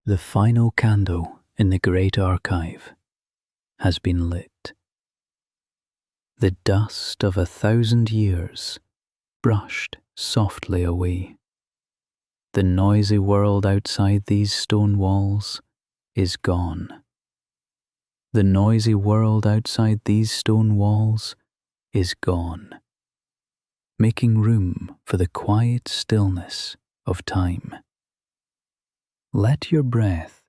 The final candle in the great archive has been lit. The dust of 1,000 years brushed softly away. The noisy world outside these stone walls is gone. The noisy world outside these stone walls is gone, making room for the quiet stillness of time. Let your breath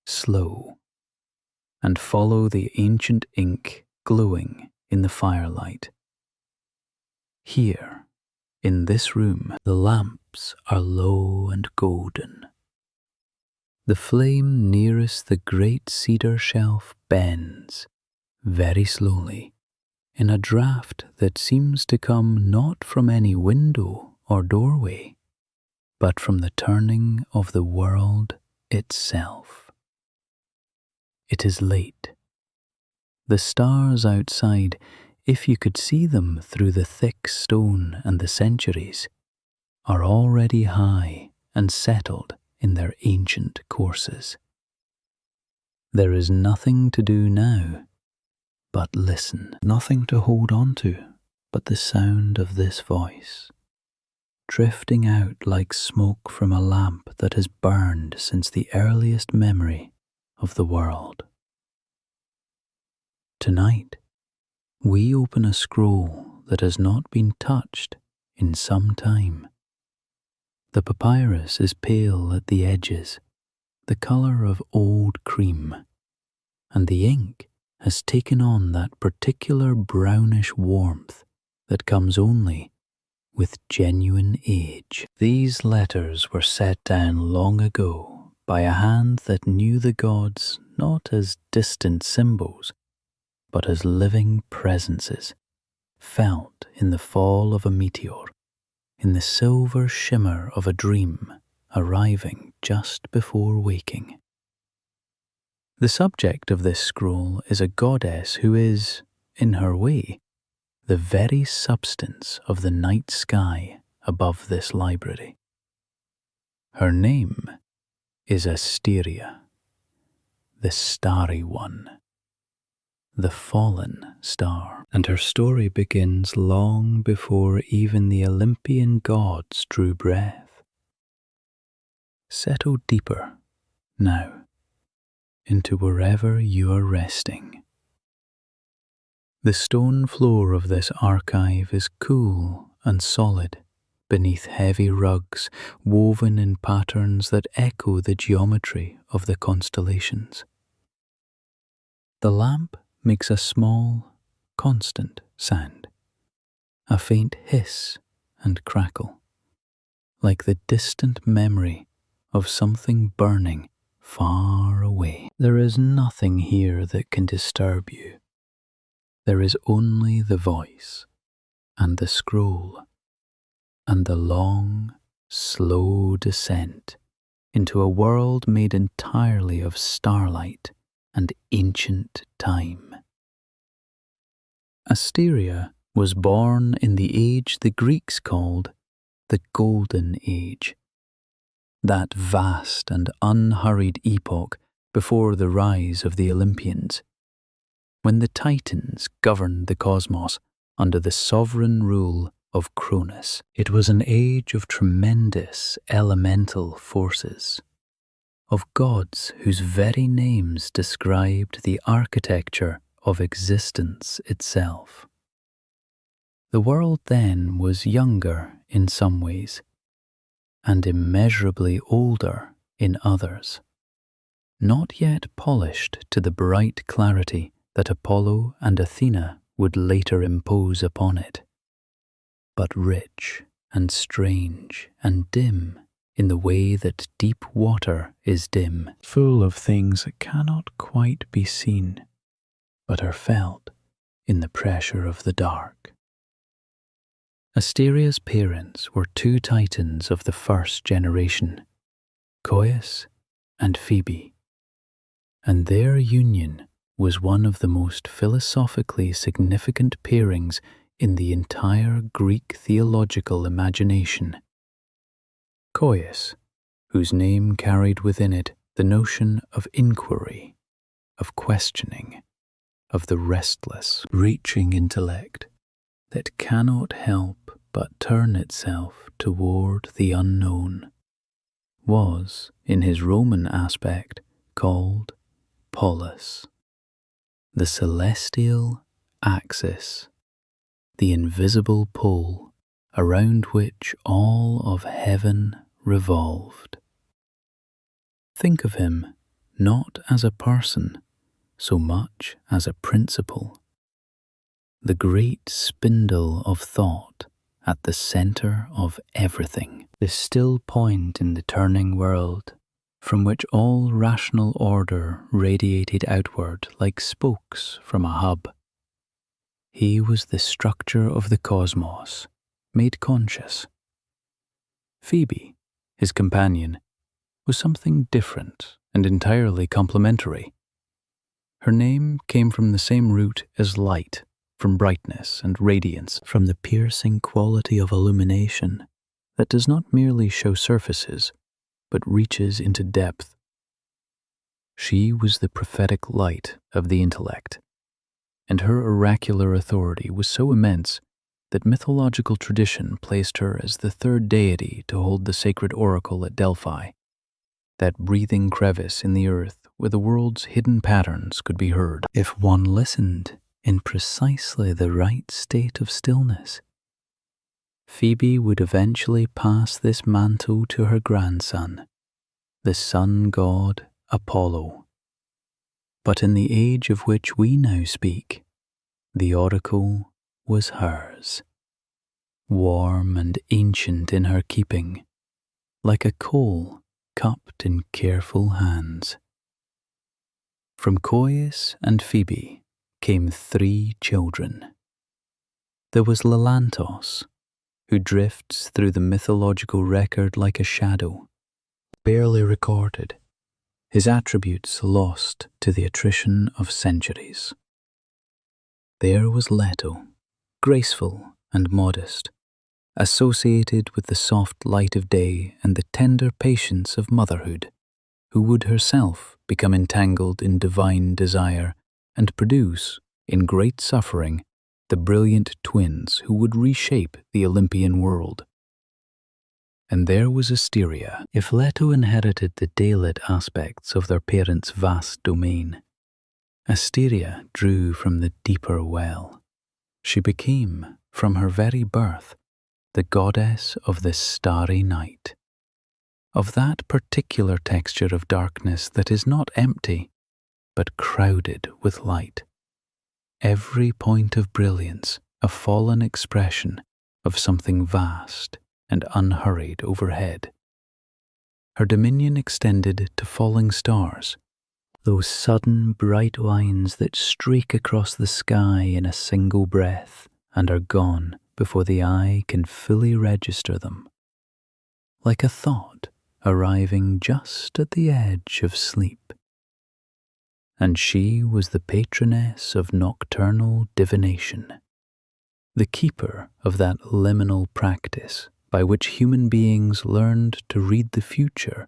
slow and follow the ancient ink glowing in the firelight. Here, in this room, the lamps are low and golden. The flame nearest the great cedar shelf bends, very slowly, in a draught that seems to come not from any window or doorway, but from the turning of the world itself. It is late. The stars outside, if you could see them through the thick stone and the centuries, are already high and settled in their ancient courses. There is nothing to do now but listen, nothing to hold on to but the sound of this voice, drifting out like smoke from a lamp that has burned since the earliest memory of the world. Tonight, we open a scroll that has not been touched in some time. The papyrus is pale at the edges, the colour of old cream, and the ink has taken on that particular brownish warmth that comes only with genuine age. These letters were set down long ago by a hand that knew the gods not as distant symbols, but as living presences, felt in the fall of a meteor, in the silver shimmer of a dream arriving just before waking. The subject of this scroll is a goddess who is, in her way, the very substance of the night sky above this library. Her name is Asteria, the Starry One, the fallen star, and her story begins long before even the Olympian gods drew breath. Settle deeper, now, into wherever you are resting. The stone floor of this archive is cool and solid, beneath heavy rugs woven in patterns that echo the geometry of the constellations. The lamp makes a small, constant sound, a faint hiss and crackle, like the distant memory of something burning far away. There is nothing here that can disturb you. There is only the voice, and the scroll, and the long, slow descent into a world made entirely of starlight and ancient time. Asteria was born in the age the Greeks called the Golden Age, that vast and unhurried epoch before the rise of the Olympians, when the Titans governed the cosmos under the sovereign rule of Cronus. It was an age of tremendous elemental forces, of gods whose very names described the architecture of existence itself. The world then was younger in some ways, and immeasurably older in others, not yet polished to the bright clarity that Apollo and Athena would later impose upon it, but rich and strange and dim in the way that deep water is dim, full of things that cannot quite be seen, but are felt in the pressure of the dark. Asteria's parents were two Titans of the first generation, Coeus and Phoebe, and their union was one of the most philosophically significant pairings in the entire Greek theological imagination. Coeus, whose name carried within it the notion of inquiry, of questioning, of the restless, reaching intellect that cannot help but turn itself toward the unknown, was, in his Roman aspect, called polis, the celestial axis, the invisible pole around which all of heaven revolved. Think of him not as a person so much as a principle, the great spindle of thought at the center of everything, the still point in the turning world, from which all rational order radiated outward like spokes from a hub. He was the structure of the cosmos, made conscious. Phoebe, his companion, was something different and entirely complementary. Her name came from the same root as light, from brightness and radiance, from the piercing quality of illumination that does not merely show surfaces, but reaches into depth. She was the prophetic light of the intellect, and her oracular authority was so immense that mythological tradition placed her as the third deity to hold the sacred oracle at Delphi, that breathing crevice in the earth where the world's hidden patterns could be heard if one listened in precisely the right state of stillness. Phoebe would eventually pass this mantle to her grandson, the sun god Apollo. But in the age of which we now speak, the oracle was hers, warm and ancient in her keeping, like a coal cupped in careful hands. From Coeus and Phoebe came 3 children. There was Lelantos, who drifts through the mythological record like a shadow, barely recorded, his attributes lost to the attrition of centuries. There was Leto, graceful and modest, associated with the soft light of day and the tender patience of motherhood, who would herself become entangled in divine desire and produce, in great suffering, the brilliant twins who would reshape the Olympian world. And there was Asteria. If Leto inherited the daylit aspects of their parents' vast domain, Asteria drew from the deeper well. She became, from her very birth, the goddess of the starry night, of that particular texture of darkness that is not empty, but crowded with light. Every point of brilliance a fallen expression of something vast and unhurried overhead. Her dominion extended to falling stars, those sudden bright lines that streak across the sky in a single breath and are gone before the eye can fully register them, like a thought arriving just at the edge of sleep. And she was the patroness of nocturnal divination, the keeper of that liminal practice by which human beings learned to read the future,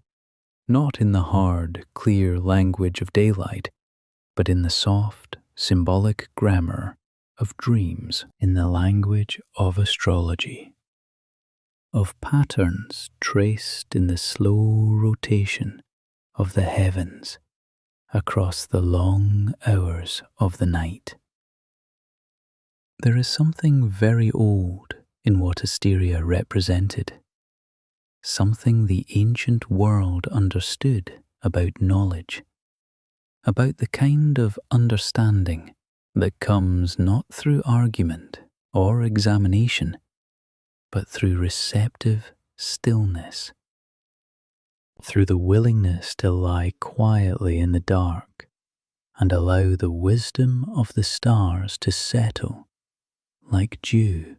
not in the hard, clear language of daylight, but in the soft, symbolic grammar of dreams, in the language of astrology, of patterns traced in the slow rotation of the heavens across the long hours of the night. There is something very old in what Asteria represented, something the ancient world understood about knowledge, about the kind of understanding that comes not through argument or examination, but through receptive stillness, through the willingness to lie quietly in the dark and allow the wisdom of the stars to settle like dew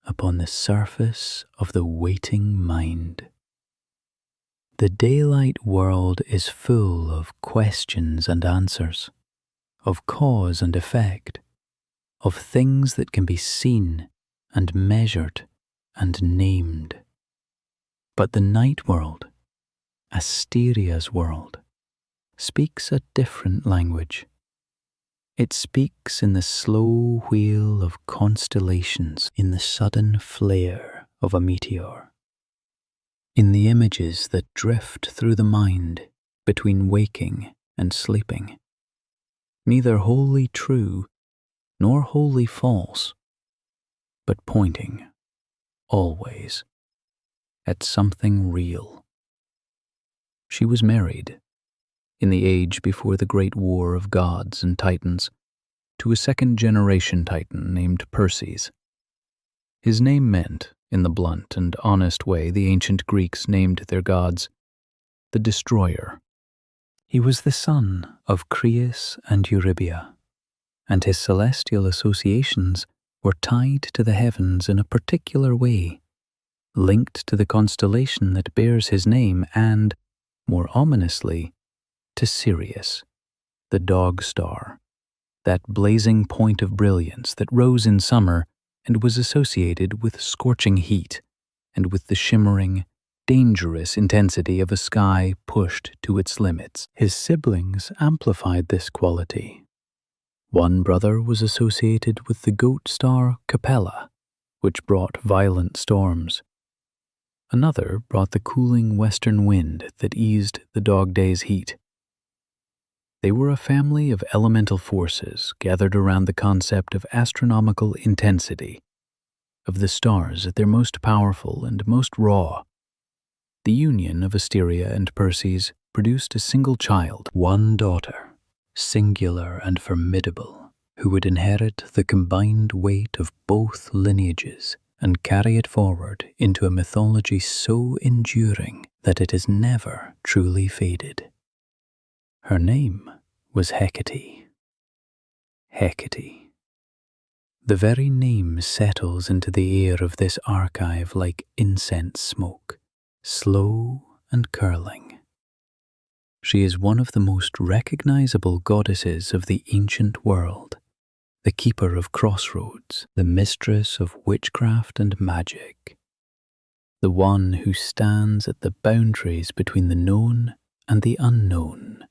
upon the surface of the waiting mind. The daylight world is full of questions and answers, of cause and effect, of things that can be seen and measured and named. But the night world, Asteria's world, speaks a different language. It speaks in the slow wheel of constellations, in the sudden flare of a meteor, in the images that drift through the mind between waking and sleeping, neither wholly true nor wholly false, but pointing, always, at something real. She was married, in the age before the great war of gods and titans, to a second-generation titan named Perses. His name meant, in the blunt and honest way the ancient Greeks named their gods, the Destroyer. He was the son of Creus and Eurybia, and his celestial associations were tied to the heavens in a particular way, linked to the constellation that bears his name and, more ominously, to Sirius, the dog star, that blazing point of brilliance that rose in summer and was associated with scorching heat and with the shimmering, dangerous intensity of a sky pushed to its limits. His siblings amplified this quality. One brother was associated with the goat star Capella, which brought violent storms. Another brought the cooling western wind that eased the dog days' heat. They were a family of elemental forces gathered around the concept of astronomical intensity, of the stars at their most powerful and most raw. The union of Asteria and Perses produced a single child, one daughter, singular and formidable, who would inherit the combined weight of both lineages and carry it forward into a mythology so enduring that it has never truly faded. Her name was Hecate. Hecate. The very name settles into the air of this archive like incense smoke, slow and curling. She is one of the most recognizable goddesses of the ancient world, the keeper of crossroads, the mistress of witchcraft and magic, the one who stands at the boundaries between the known and the unknown,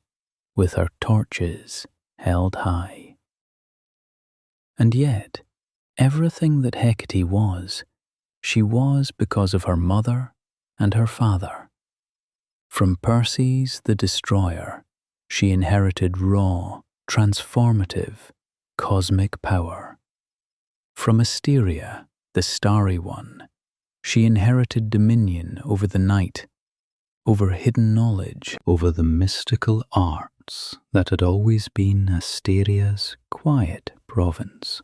with her torches held high. And yet, everything that Hecate was, she was because of her mother and her father. From Perses the Destroyer, she inherited raw, transformative, cosmic power. From Asteria, the Starry One, she inherited dominion over the night, over hidden knowledge, over the mystical arts that had always been Asteria's quiet province.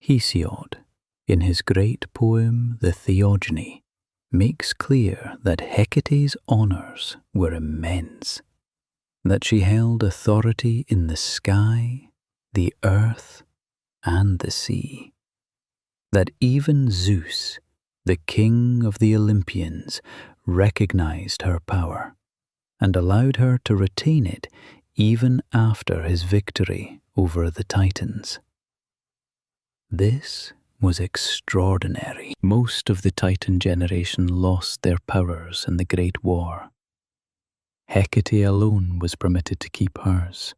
Hesiod, in his great poem The Theogony, makes clear that Hecate's honours were immense, that she held authority in the sky, the earth, and the sea, that even Zeus, the king of the Olympians, recognized her power and allowed her to retain it even after his victory over the Titans. This was extraordinary. Most of the Titan generation lost their powers in the Great War. Hecate alone was permitted to keep hers,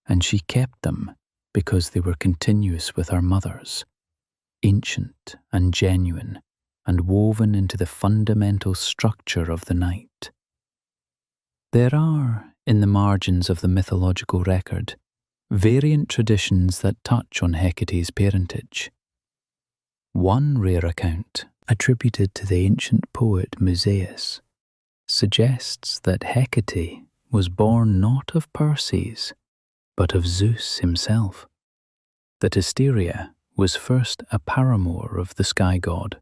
and she kept them because they were continuous with her mother's, ancient and genuine, and woven into the fundamental structure of the night. There are, in the margins of the mythological record, variant traditions that touch on Hecate's parentage. One rare account, attributed to the ancient poet Musaeus, suggests that Hecate was born not of Perses, but of Zeus himself, that Asteria was first a paramour of the sky god,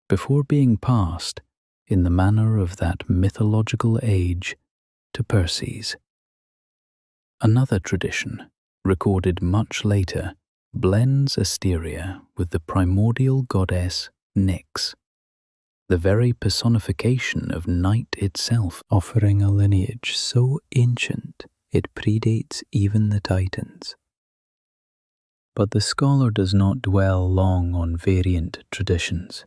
before being passed, in the manner of that mythological age, to Perses. Another tradition, recorded much later, blends Asteria with the primordial goddess Nyx, the very personification of night itself, offering a lineage so ancient it predates even the Titans. But the scholar does not dwell long on variant traditions.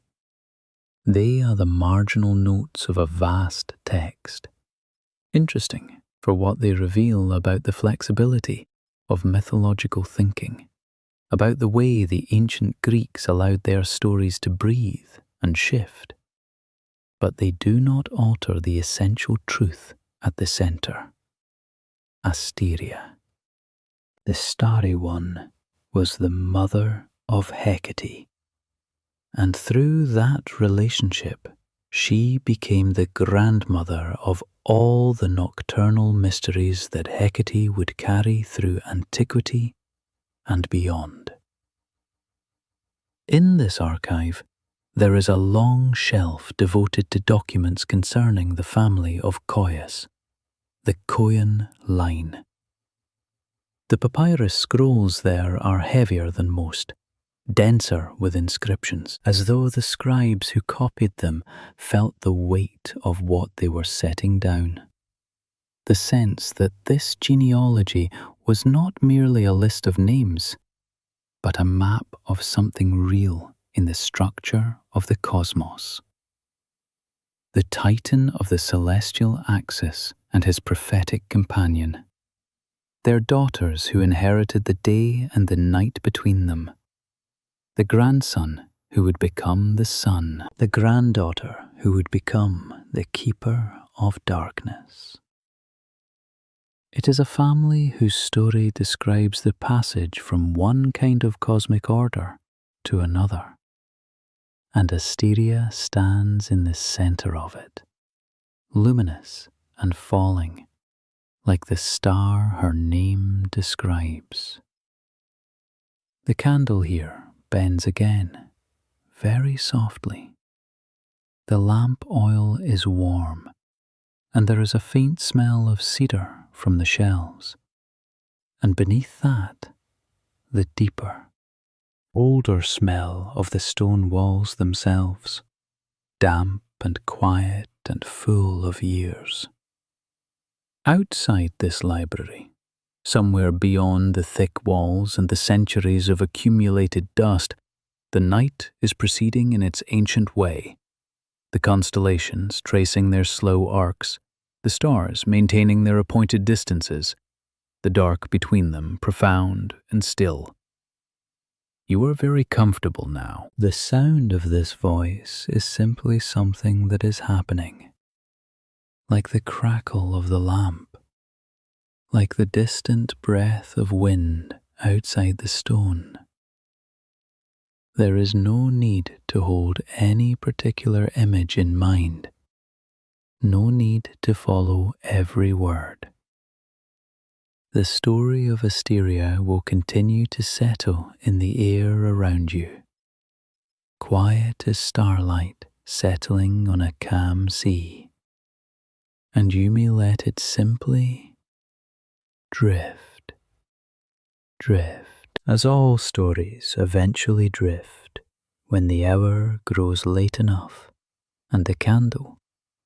They are the marginal notes of a vast text. Interesting for what they reveal about the flexibility of mythological thinking, about the way the ancient Greeks allowed their stories to breathe and shift. But they do not alter the essential truth at the center. Asteria. The Starry One was the mother of Hecate, and through that relationship she became the grandmother of all the nocturnal mysteries that Hecate would carry through antiquity and beyond. In this archive, there is a long shelf devoted to documents concerning the family of Quail, the Quail line. The papyrus scrolls there are heavier than most, denser with inscriptions, as though the scribes who copied them felt the weight of what they were setting down. The sense that this genealogy was not merely a list of names, but a map of something real in the structure of the cosmos. The Titan of the celestial axis and his prophetic companion, their daughters who inherited the day and the night between them, the grandson who would become the sun, the granddaughter who would become the keeper of darkness. It is a family whose story describes the passage from one kind of cosmic order to another, and Asteria stands in the center of it, luminous and falling, like the star her name describes. The candle here bends again, very softly. The lamp oil is warm, and there is a faint smell of cedar from the shelves, and beneath that, the deeper, older smell of the stone walls themselves, damp and quiet and full of years. Outside this library, somewhere beyond the thick walls and the centuries of accumulated dust, the night is proceeding in its ancient way, the constellations tracing their slow arcs, the stars maintaining their appointed distances, the dark between them profound and still. You are very comfortable now. The sound of this voice is simply something that is happening, like the crackle of the lamp, like the distant breath of wind outside the stone. There is no need to hold any particular image in mind, no need to follow every word. The story of Asteria will continue to settle in the air around you, quiet as starlight settling on a calm sea, and you may let it simply drift, drift, as all stories eventually drift when the hour grows late enough and the candle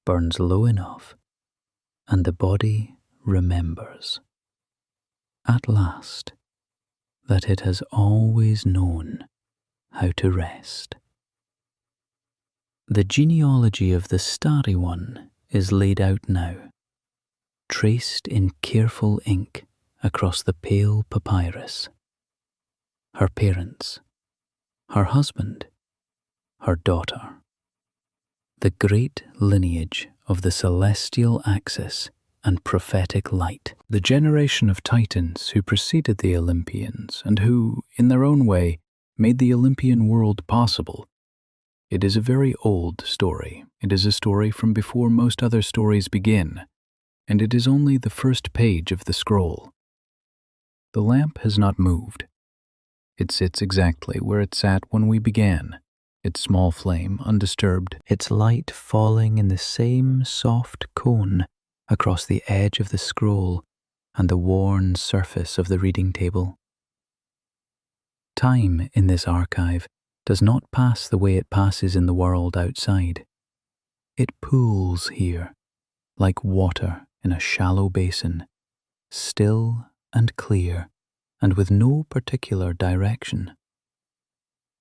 burns low enough and the body remembers, at last, that it has always known how to rest. The genealogy of the Starry One is laid out now, traced in careful ink across the pale papyrus. Her parents, her husband, her daughter. The great lineage of the celestial axis and prophetic light. The generation of Titans who preceded the Olympians and who, in their own way, made the Olympian world possible. It is a very old story. It is a story from before most other stories begin, and it is only the first page of the scroll. The lamp has not moved. It sits exactly where it sat when we began, its small flame undisturbed, its light falling in the same soft cone across the edge of the scroll and the worn surface of the reading table. Time in this archive does not pass the way it passes in the world outside. It pools here, like water in a shallow basin, still and clear, and with no particular direction.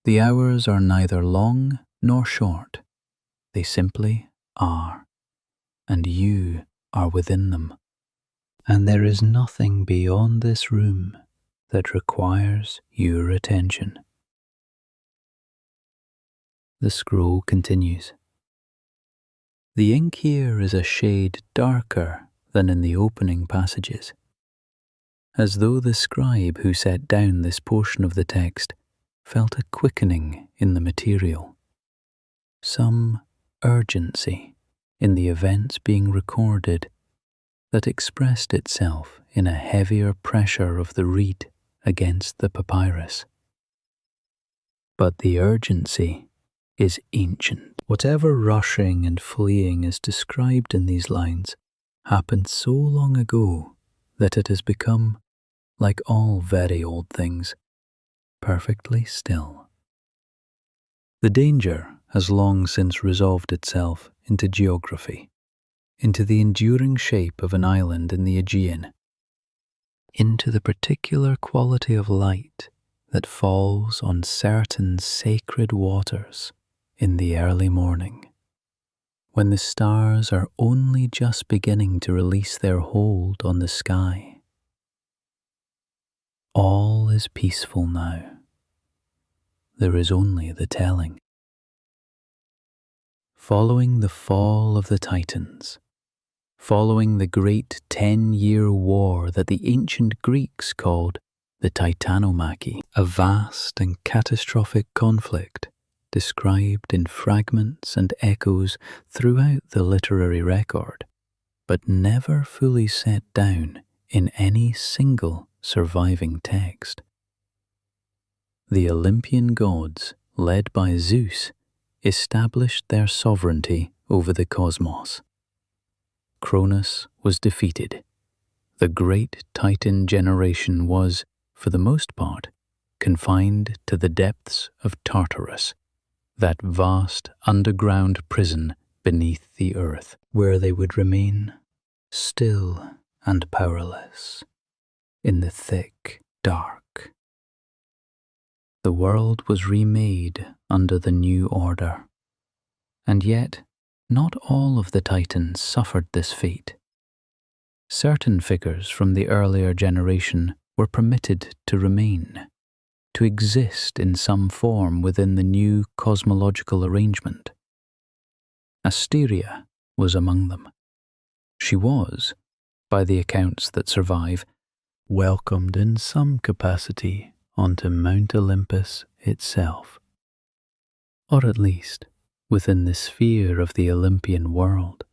The hours are neither long nor short. They simply are, and you are within them. And there is nothing beyond this room that requires your attention. The scroll continues. The ink here is a shade darker than in the opening passages, as though the scribe who set down this portion of the text felt a quickening in the material, some urgency in the events being recorded that expressed itself in a heavier pressure of the reed against the papyrus. But the urgency is ancient. Whatever rushing and fleeing is described in these lines happened so long ago that it has become, like all very old things, perfectly still. The danger has long since resolved itself into geography, into the enduring shape of an island in the Aegean, into the particular quality of light that falls on certain sacred waters in the early morning, when the stars are only just beginning to release their hold on the sky. All is peaceful now. There is only the telling. Following the fall of the Titans, following the great 10-year war that the ancient Greeks called the Titanomachy, a vast and catastrophic conflict described in fragments and echoes throughout the literary record, but never fully set down in any single surviving text. The Olympian gods, led by Zeus, established their sovereignty over the cosmos. Cronus was defeated. The great Titan generation was, for the most part, confined to the depths of Tartarus, that vast underground prison beneath the earth, where they would remain still and powerless in the thick dark. The world was remade under the new order, and yet not all of the Titans suffered this fate. Certain figures from the earlier generation were permitted to remain, to exist in some form within the new cosmological arrangement. Asteria was among them. She was, by the accounts that survive, welcomed in some capacity onto Mount Olympus itself, or at least within the sphere of the Olympian world.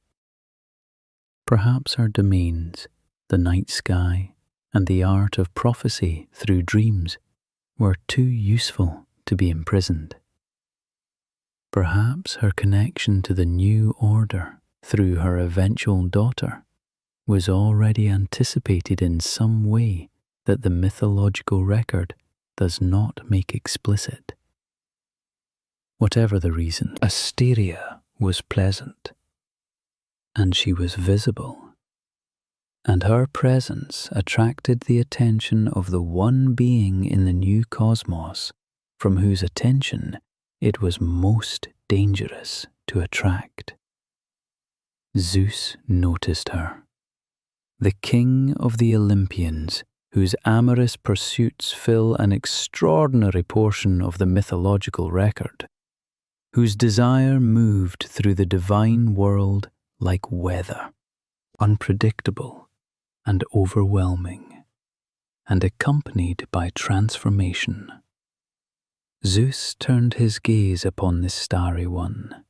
Perhaps her domains, the night sky, and the art of prophecy through dreams, were too useful to be imprisoned. Perhaps her connection to the new order through her eventual daughter was already anticipated in some way that the mythological record does not make explicit. Whatever the reason, Asteria was pleasant, and she was visible, and her presence attracted the attention of the one being in the new cosmos from whose attention it was most dangerous to attract. Zeus noticed her, the king of the Olympians, whose amorous pursuits fill an extraordinary portion of the mythological record, whose desire moved through the divine world like weather, unpredictable and overwhelming, and accompanied by transformation. Zeus turned his gaze upon the Starry One.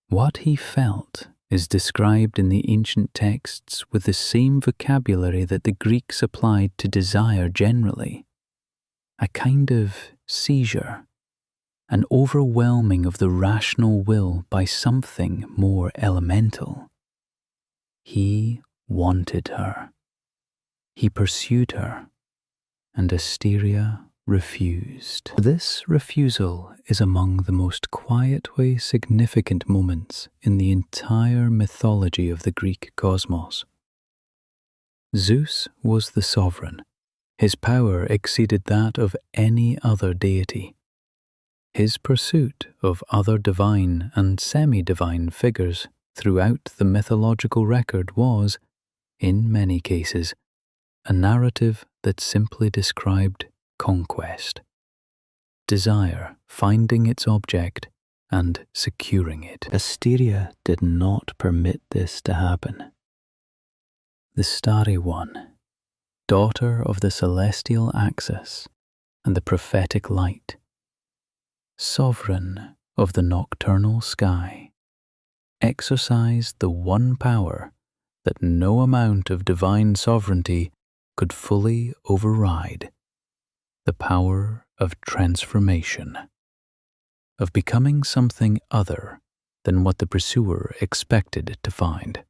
What he felt is described in the ancient texts with the same vocabulary that the Greeks applied to desire generally, a kind of seizure, an overwhelming of the rational will by something more elemental. He wanted her. He pursued her, and Asteria refused. This refusal is among the most quietly significant moments in the entire mythology of the Greek cosmos. Zeus was the sovereign. His power exceeded that of any other deity. His pursuit of other divine and semi-divine figures throughout the mythological record was, in many cases, a narrative that simply described conquest, desire finding its object and securing it. Asteria did not permit this to happen. The Starry One, daughter of the celestial axis and the prophetic light, sovereign of the nocturnal sky, exercised the one power that no amount of divine sovereignty could fully override, the power of transformation, of becoming something other than what the pursuer expected to find.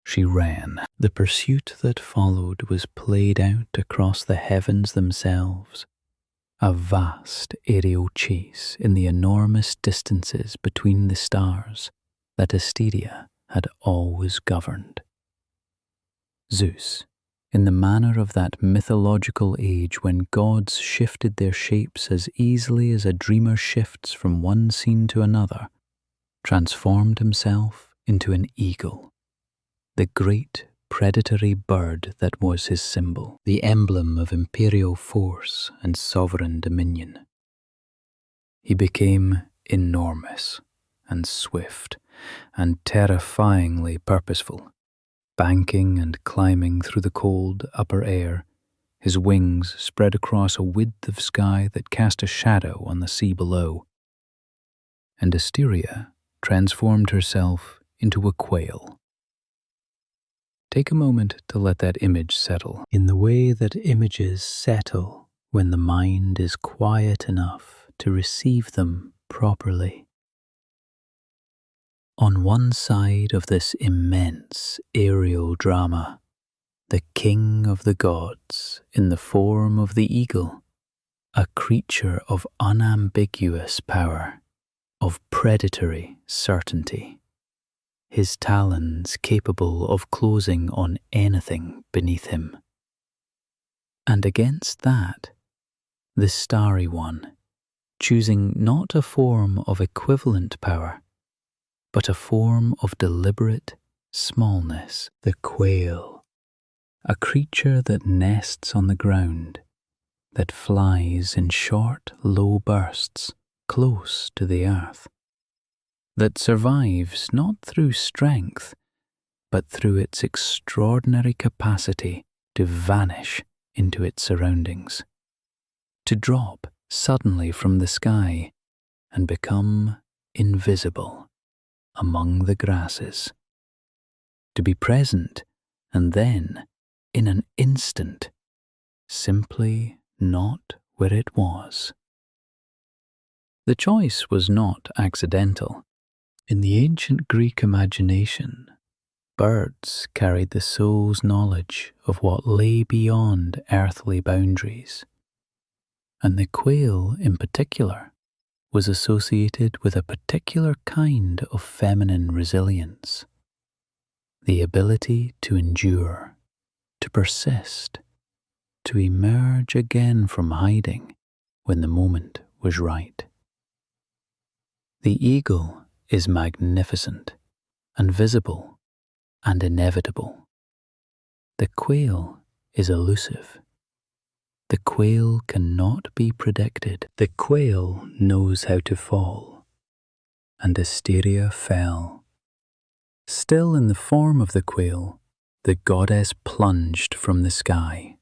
She ran. The pursuit that followed was played out across the heavens themselves, a vast aerial chase in the enormous distances between the stars that Asteria had always governed. Zeus, in the manner of that mythological age when gods shifted their shapes as easily as a dreamer shifts from one scene to another, transformed himself into an eagle, the great predatory bird that was his symbol, the emblem of imperial force and sovereign dominion. He became enormous and swift and terrifyingly purposeful, banking and climbing through the cold upper air, his wings spread across a width of sky that cast a shadow on the sea below. And Asteria transformed herself into a quail. Take a moment to let that image settle, in the way that images settle when the mind is quiet enough to receive them properly. On one side of this immense aerial drama, the king of the gods, in the form of the eagle, a creature of unambiguous power, of predatory certainty, his talons capable of closing on anything beneath him. And against that, the Starry One, choosing not a form of equivalent power, but a form of deliberate smallness, the quail, a creature that nests on the ground, that flies in short, low bursts close to the earth, that survives not through strength, but through its extraordinary capacity to vanish into its surroundings, to drop suddenly from the sky and become invisible among the grasses, to be present and then, in an instant, simply not where it was. The choice was not accidental. In the ancient Greek imagination, birds carried the soul's knowledge of what lay beyond earthly boundaries, and the quail in particular was associated with a particular kind of feminine resilience, the ability to endure, to persist, to emerge again from hiding when the moment was right. The eagle is magnificent and visible and inevitable. The quail is elusive. The quail cannot be predicted. The quail knows how to fall, and Asteria fell. Still in the form of the quail, the goddess plunged from the sky.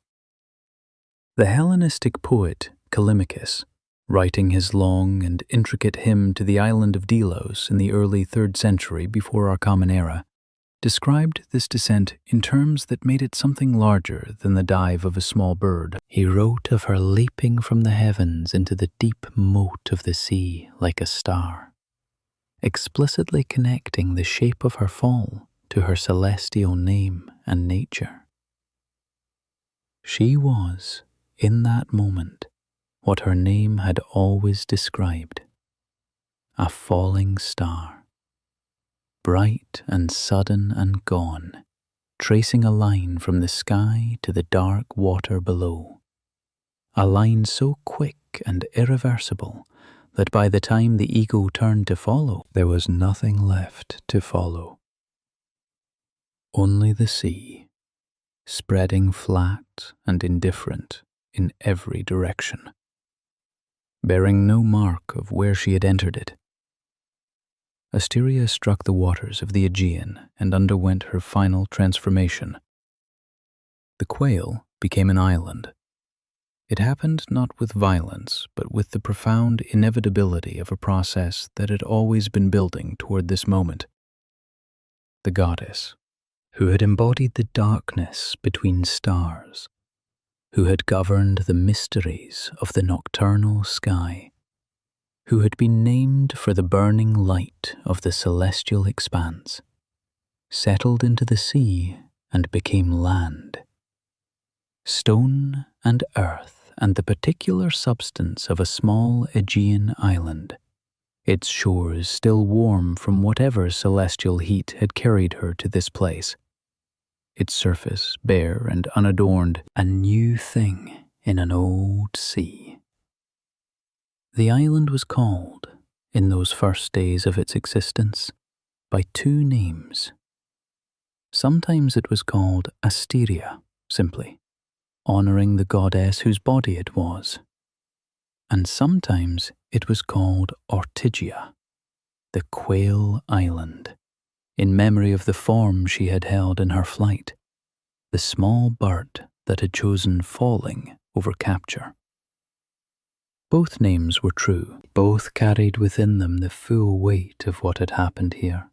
The Hellenistic poet Callimachus, writing his long and intricate hymn to the island of Delos in the early 3rd century before our Common Era, described this descent in terms that made it something larger than the dive of a small bird. He wrote of her leaping from the heavens into the deep moat of the sea like a star, explicitly connecting the shape of her fall to her celestial name and nature. She was, in that moment, what her name had always described, a falling star, bright and sudden and gone, tracing a line from the sky to the dark water below, a line so quick and irreversible that by the time the eagle turned to follow, there was nothing left to follow. Only the sea, spreading flat and indifferent in every direction, bearing no mark of where she had entered it. Asteria struck the waters of the Aegean and underwent her final transformation. The Quail became an island. It happened not with violence, but with the profound inevitability of a process that had always been building toward this moment. The goddess, who had embodied the darkness between stars, who had governed the mysteries of the nocturnal sky, who had been named for the burning light of the celestial expanse, settled into the sea and became land. Stone and earth and the particular substance of a small Aegean island, its shores still warm from whatever celestial heat had carried her to this place, its surface bare and unadorned, a new thing in an old sea. The island was called, in those first days of its existence, by two names. Sometimes it was called Asteria, simply, honouring the goddess whose body it was, and sometimes it was called Ortygia, the Quail Island, in memory of the form she had held in her flight, the small bird that had chosen falling over capture. Both names were true. Both carried within them the full weight of what had happened here.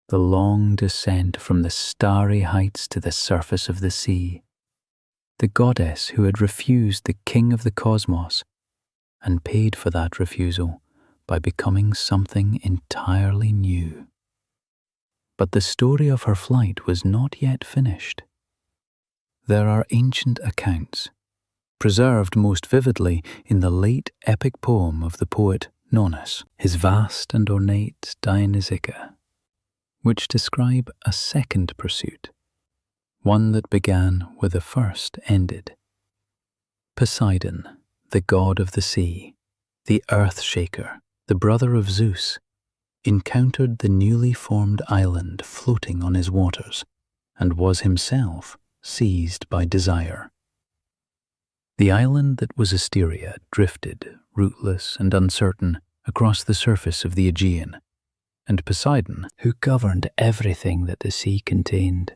The long descent from the starry heights to the surface of the sea. The goddess who had refused the king of the cosmos and paid for that refusal by becoming something entirely new. But the story of her flight was not yet finished. There are ancient accounts, preserved most vividly in the late epic poem of the poet Nonnus, his vast and ornate Dionysica, which describe a second pursuit, one that began where the first ended. Poseidon, the god of the sea, the earth shaker, the brother of Zeus, encountered the newly formed island floating on his waters, and was himself seized by desire. The island that was Asteria drifted, rootless and uncertain, across the surface of the Aegean, and Poseidon, who governed everything that the sea contained,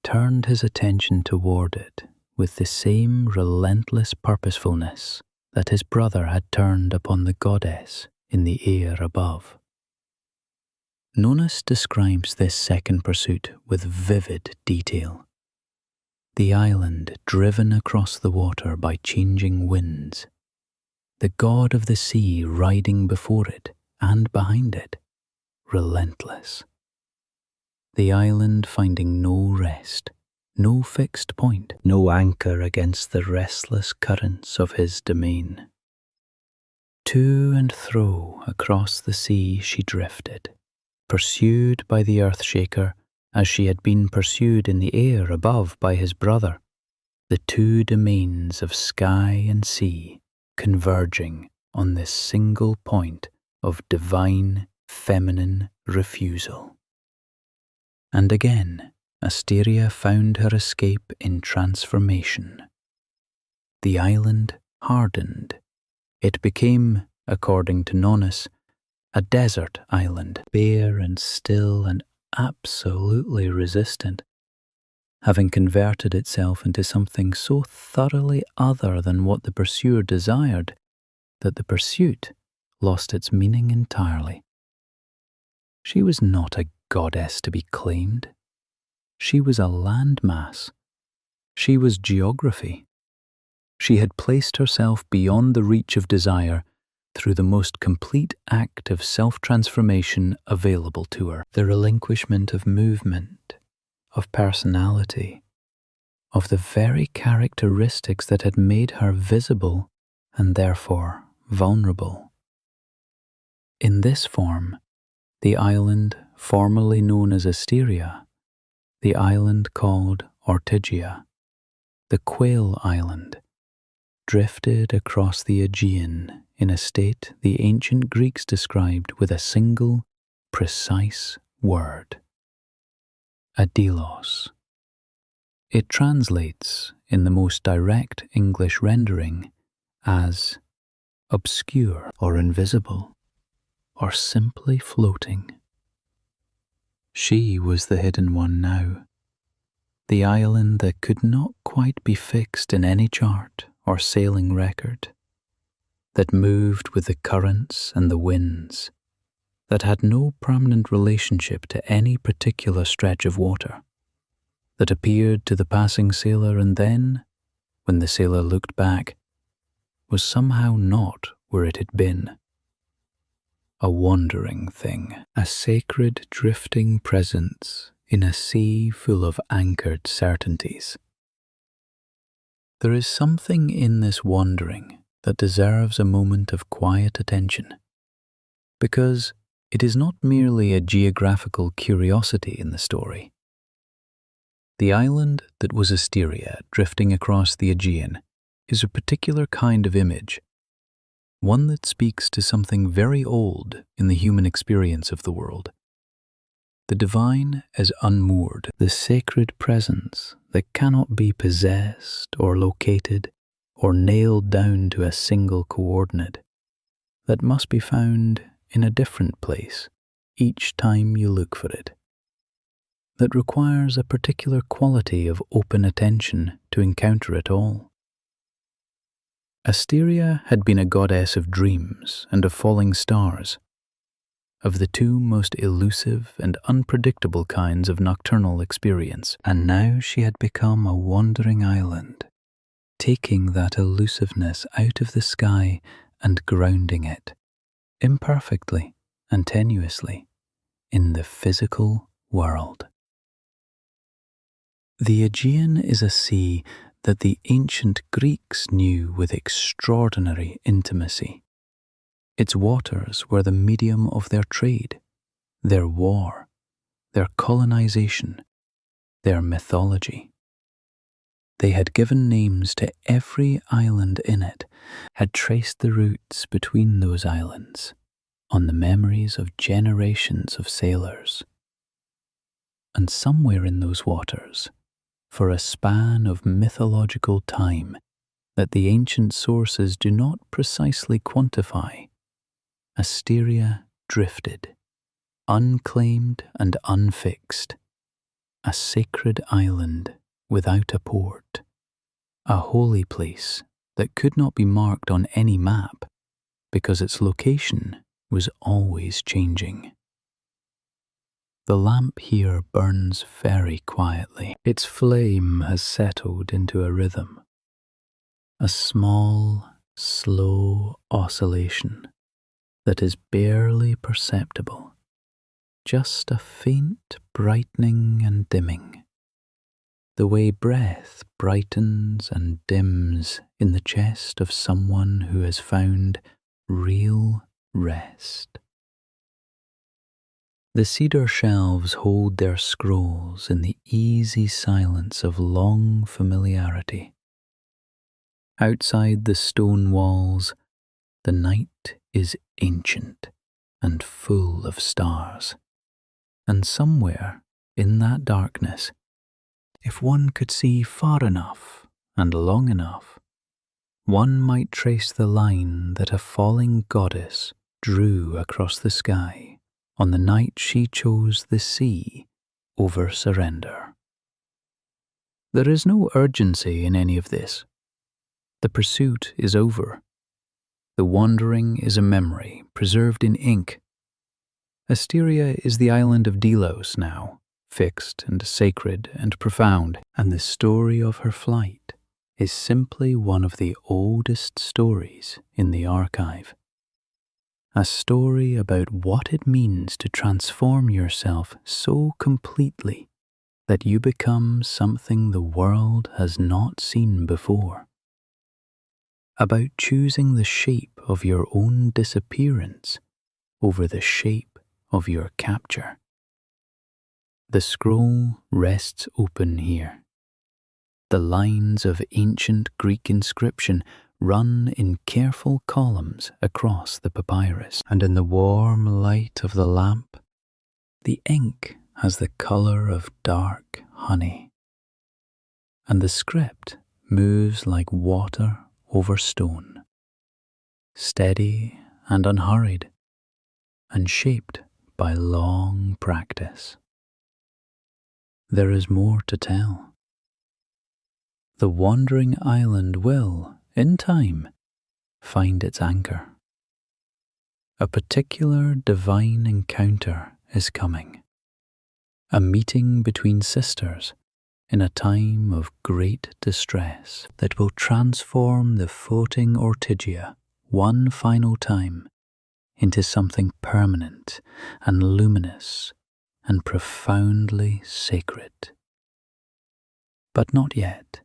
turned his attention toward it with the same relentless purposefulness that his brother had turned upon the goddess in the air above. Nonnus describes this second pursuit with vivid detail. The island driven across the water by changing winds, the god of the sea riding before it and behind it, relentless. The island finding no rest, no fixed point, no anchor against the restless currents of his domain. To and fro across the sea she drifted, pursued by the earth shaker as she had been pursued in the air above by his brother, the two domains of sky and sea converging on this single point of divine feminine refusal. And again, Asteria found her escape in transformation. The island hardened. It became, according to Nonnus, a desert island, bare and still and absolutely resistant, having converted itself into something so thoroughly other than what the pursuer desired that the pursuit lost its meaning entirely. She was not a goddess to be claimed. She was a landmass. She was geography. She had placed herself beyond the reach of desire through the most complete act of self-transformation available to her, the relinquishment of movement, of personality, of the very characteristics that had made her visible and therefore vulnerable. In this form, the island formerly known as Asteria, the island called Ortygia, the Quail Island, drifted across the Aegean in a state the ancient Greeks described with a single, precise word: a Delos. It translates in the most direct English rendering as obscure or invisible, or simply floating. She was the hidden one now, the island that could not quite be fixed in any chart or sailing record, that moved with the currents and the winds, that had no permanent relationship to any particular stretch of water, that appeared to the passing sailor and then, when the sailor looked back, was somehow not where it had been. A wandering thing, a sacred drifting presence in a sea full of anchored certainties. There is something in this wandering that deserves a moment of quiet attention, because it is not merely a geographical curiosity in the story. The island that was Asteria, drifting across the Aegean, is a particular kind of image, one that speaks to something very old in the human experience of the world. The divine as unmoored, the sacred presence that cannot be possessed or located or nailed down to a single coordinate, that must be found in a different place each time you look for it, that requires a particular quality of open attention to encounter it all. Asteria had been a goddess of dreams and of falling stars, of the two most elusive and unpredictable kinds of nocturnal experience, and now she had become a wandering island, taking that elusiveness out of the sky and grounding it, imperfectly and tenuously, in the physical world. The Aegean is a sea that the ancient Greeks knew with extraordinary intimacy. Its waters were the medium of their trade, their war, their colonization, their mythology. They had given names to every island in it, had traced the routes between those islands on the memories of generations of sailors. And somewhere in those waters, for a span of mythological time that the ancient sources do not precisely quantify, Asteria drifted, unclaimed and unfixed, a sacred island without a port, a holy place that could not be marked on any map because its location was always changing. The lamp here burns very quietly. Its flame has settled into a rhythm, a small, slow oscillation that is barely perceptible, just a faint brightening and dimming, the way breath brightens and dims in the chest of someone who has found real rest. The cedar shelves hold their scrolls in the easy silence of long familiarity. Outside the stone walls, the night is ancient and full of stars. And somewhere in that darkness, if one could see far enough and long enough, one might trace the line that a falling goddess drew across the sky on the night she chose the sea over surrender. There is no urgency in any of this. The pursuit is over. The wandering is a memory preserved in ink. Asteria is the island of Delos now, fixed and sacred and profound, and the story of her flight is simply one of the oldest stories in the archive. A story about what it means to transform yourself so completely that you become something the world has not seen before. About choosing the shape of your own disappearance over the shape of your capture. The scroll rests open here. The lines of ancient Greek inscription run in careful columns across the papyrus, and in the warm light of the lamp, the ink has the colour of dark honey, and the script moves like water over stone, steady and unhurried, and shaped by long practice. There is more to tell. The wandering island will, in time, find its anchor. A particular divine encounter is coming, a meeting between sisters in a time of great distress that will transform the floating Ortygia one final time into something permanent and luminous and profoundly sacred. But not yet.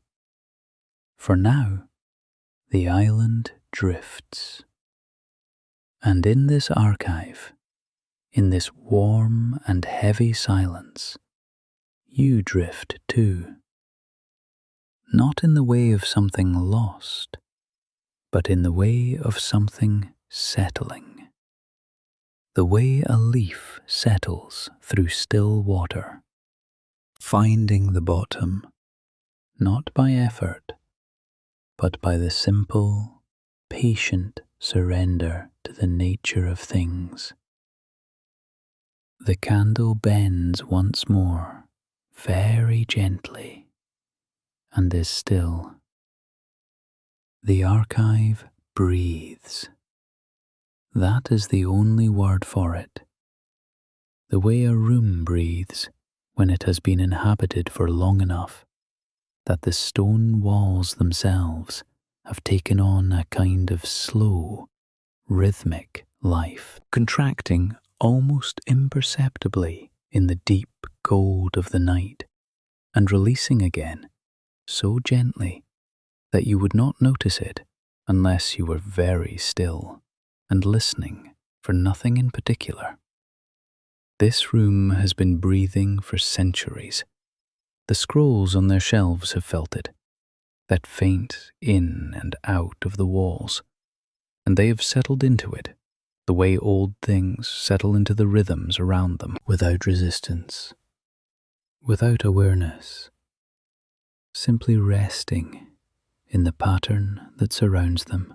For now, the island drifts. And in this archive, in this warm and heavy silence, you drift too. Not in the way of something lost, but in the way of something settling. The way a leaf settles through still water, finding the bottom, not by effort, but by the simple, patient surrender to the nature of things. The candle bends once more, very gently, and is still. The archive breathes. That is the only word for it. The way a room breathes when it has been inhabited for long enough that the stone walls themselves have taken on a kind of slow, rhythmic life, contracting almost imperceptibly in the deep cold of the night, and releasing again so gently that you would not notice it unless you were very still and listening for nothing in particular. This room has been breathing for centuries. The scrolls on their shelves have felt it, that faint in and out of the walls, and they have settled into it, the way old things settle into the rhythms around them, without resistance, without awareness, simply resting in the pattern that surrounds them.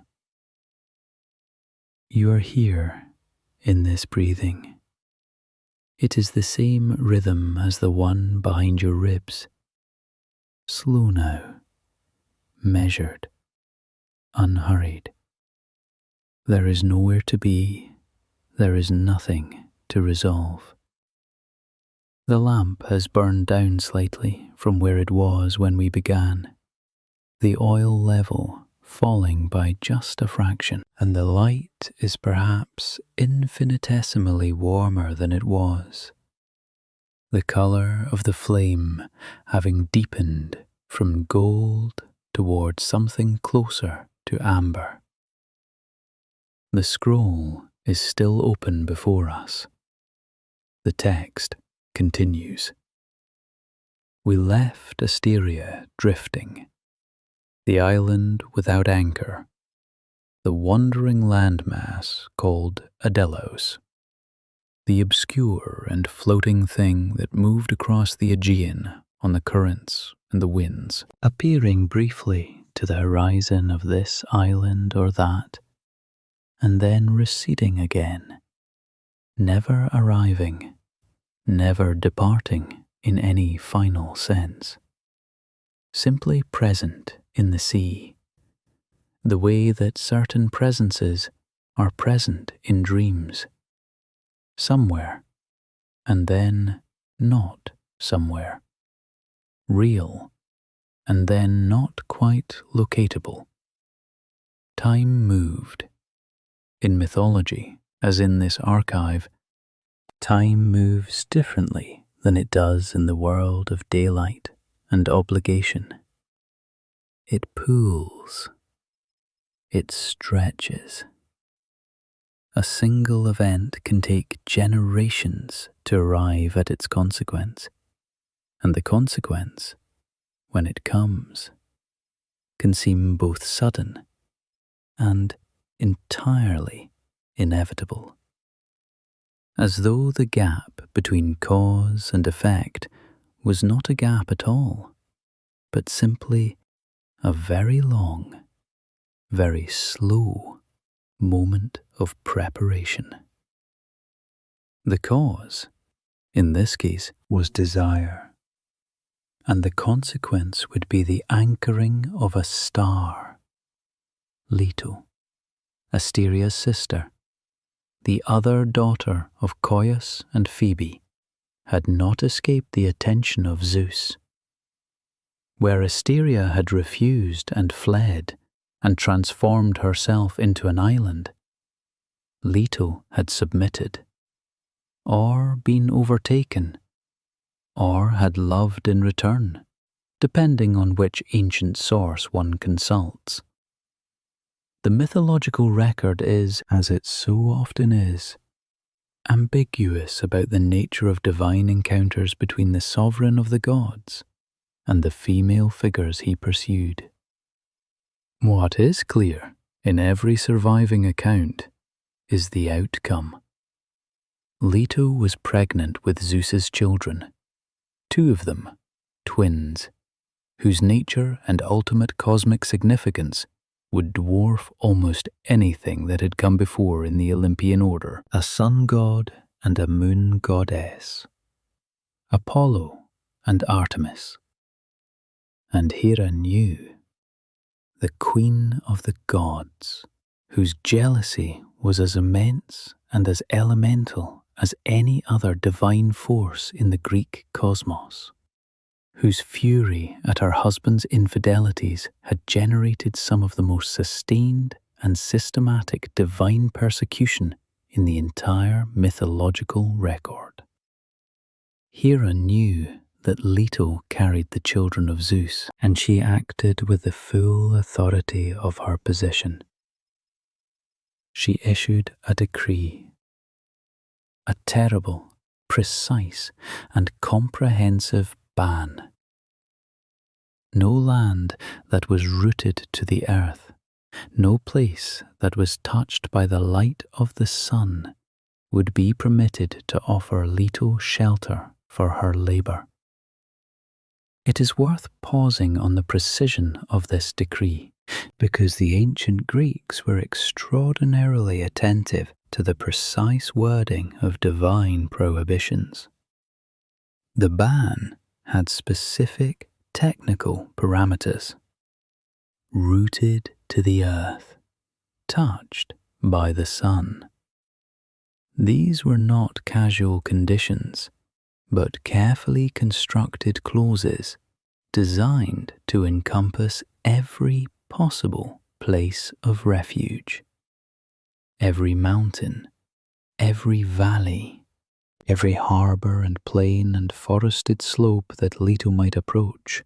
You are here in this breathing. It is the same rhythm as the one behind your ribs. Slow now, measured, unhurried. There is nowhere to be, there is nothing to resolve. The lamp has burned down slightly from where it was when we began, the oil level falling by just a fraction, and the light is perhaps infinitesimally warmer than it was, the colour of the flame having deepened from gold towards something closer to amber. The scroll is still open before us. The text continues. We left Asteria drifting, the island without anchor, the wandering landmass called a Delos, the obscure and floating thing that moved across the Aegean on the currents and the winds, appearing briefly to the horizon of this island or that, and then receding again, never arriving, never departing in any final sense, simply present in the sea, the way that certain presences are present in dreams, somewhere, and then not somewhere, real, and then not quite locatable. Time moved. In mythology, as in this archive, time moves differently than it does in the world of daylight and obligation. It pools. It stretches. A single event can take generations to arrive at its consequence, and the consequence, when it comes, can seem both sudden and entirely inevitable. as though the gap between cause and effect was not a gap at all, but simply a very long, very slow moment of preparation. The cause, in this case, was desire, and the consequence would be the anchoring of a star. Leto, Asteria's sister, the other daughter of Coeus and Phoebe, had not escaped the attention of Zeus. Where Asteria had refused and fled and transformed herself into an island, Leto had submitted, or been overtaken, or had loved in return, depending on which ancient source one consults. The mythological record is, as it so often is, ambiguous about the nature of divine encounters between the sovereign of the gods and the female figures he pursued. What is clear in every surviving account is the outcome. Leto was pregnant with Zeus's children, 2 of them, twins, whose nature and ultimate cosmic significance would dwarf almost anything that had come before in the Olympian order: a sun god and a moon goddess, Apollo and Artemis. And Hera knew, the queen of the gods, whose jealousy was as immense and as elemental as any other divine force in the Greek cosmos, whose fury at her husband's infidelities had generated some of the most sustained and systematic divine persecution in the entire mythological record. Hera knew that Leto carried the children of Zeus, and she acted with the full authority of her position. She issued a decree, a terrible, precise, and comprehensive ban. No land that was rooted to the earth, no place that was touched by the light of the sun would be permitted to offer Leto shelter for her labour. It is worth pausing on the precision of this decree, because the ancient Greeks were extraordinarily attentive to the precise wording of divine prohibitions. The ban had specific technical parameters: rooted to the earth, touched by the sun. These were not casual conditions, but carefully constructed clauses designed to encompass every possible place of refuge, every mountain, every valley, every harbour and plain and forested slope that Leto might approach.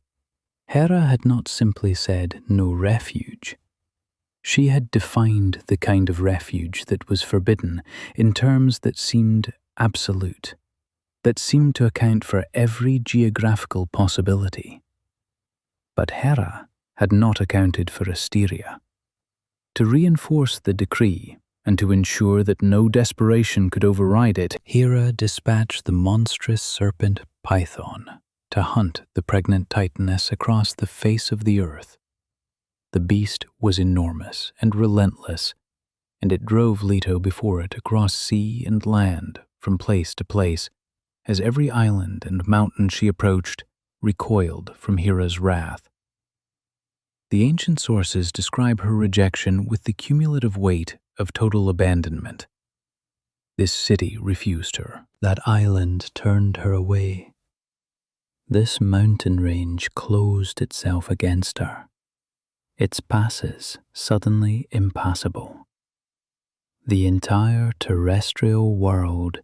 Hera had not simply said no refuge. She had defined the kind of refuge that was forbidden in terms that seemed absolute, that seemed to account for every geographical possibility. But Hera had not accounted for Asteria. To reinforce the decree, and to ensure that no desperation could override it, Hera dispatched the monstrous serpent Python to hunt the pregnant Titaness across the face of the earth. The beast was enormous and relentless, and it drove Leto before it across sea and land from place to place, as every island and mountain she approached recoiled from Hera's wrath. The ancient sources describe her rejection with the cumulative weight of total abandonment. This city refused her. That island turned her away. This mountain range closed itself against her, its passes suddenly impassable. The entire terrestrial world,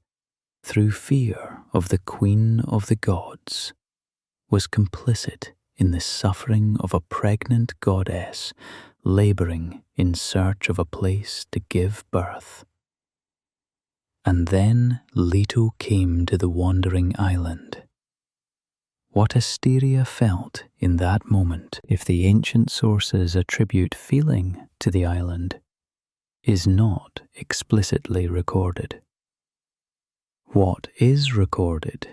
through fear of the queen of the gods, was complicit in the suffering of a pregnant goddess labouring in search of a place to give birth. And then Leto came to the wandering island. What Asteria felt in that moment, if the ancient sources attribute feeling to the island, is not explicitly recorded. What is recorded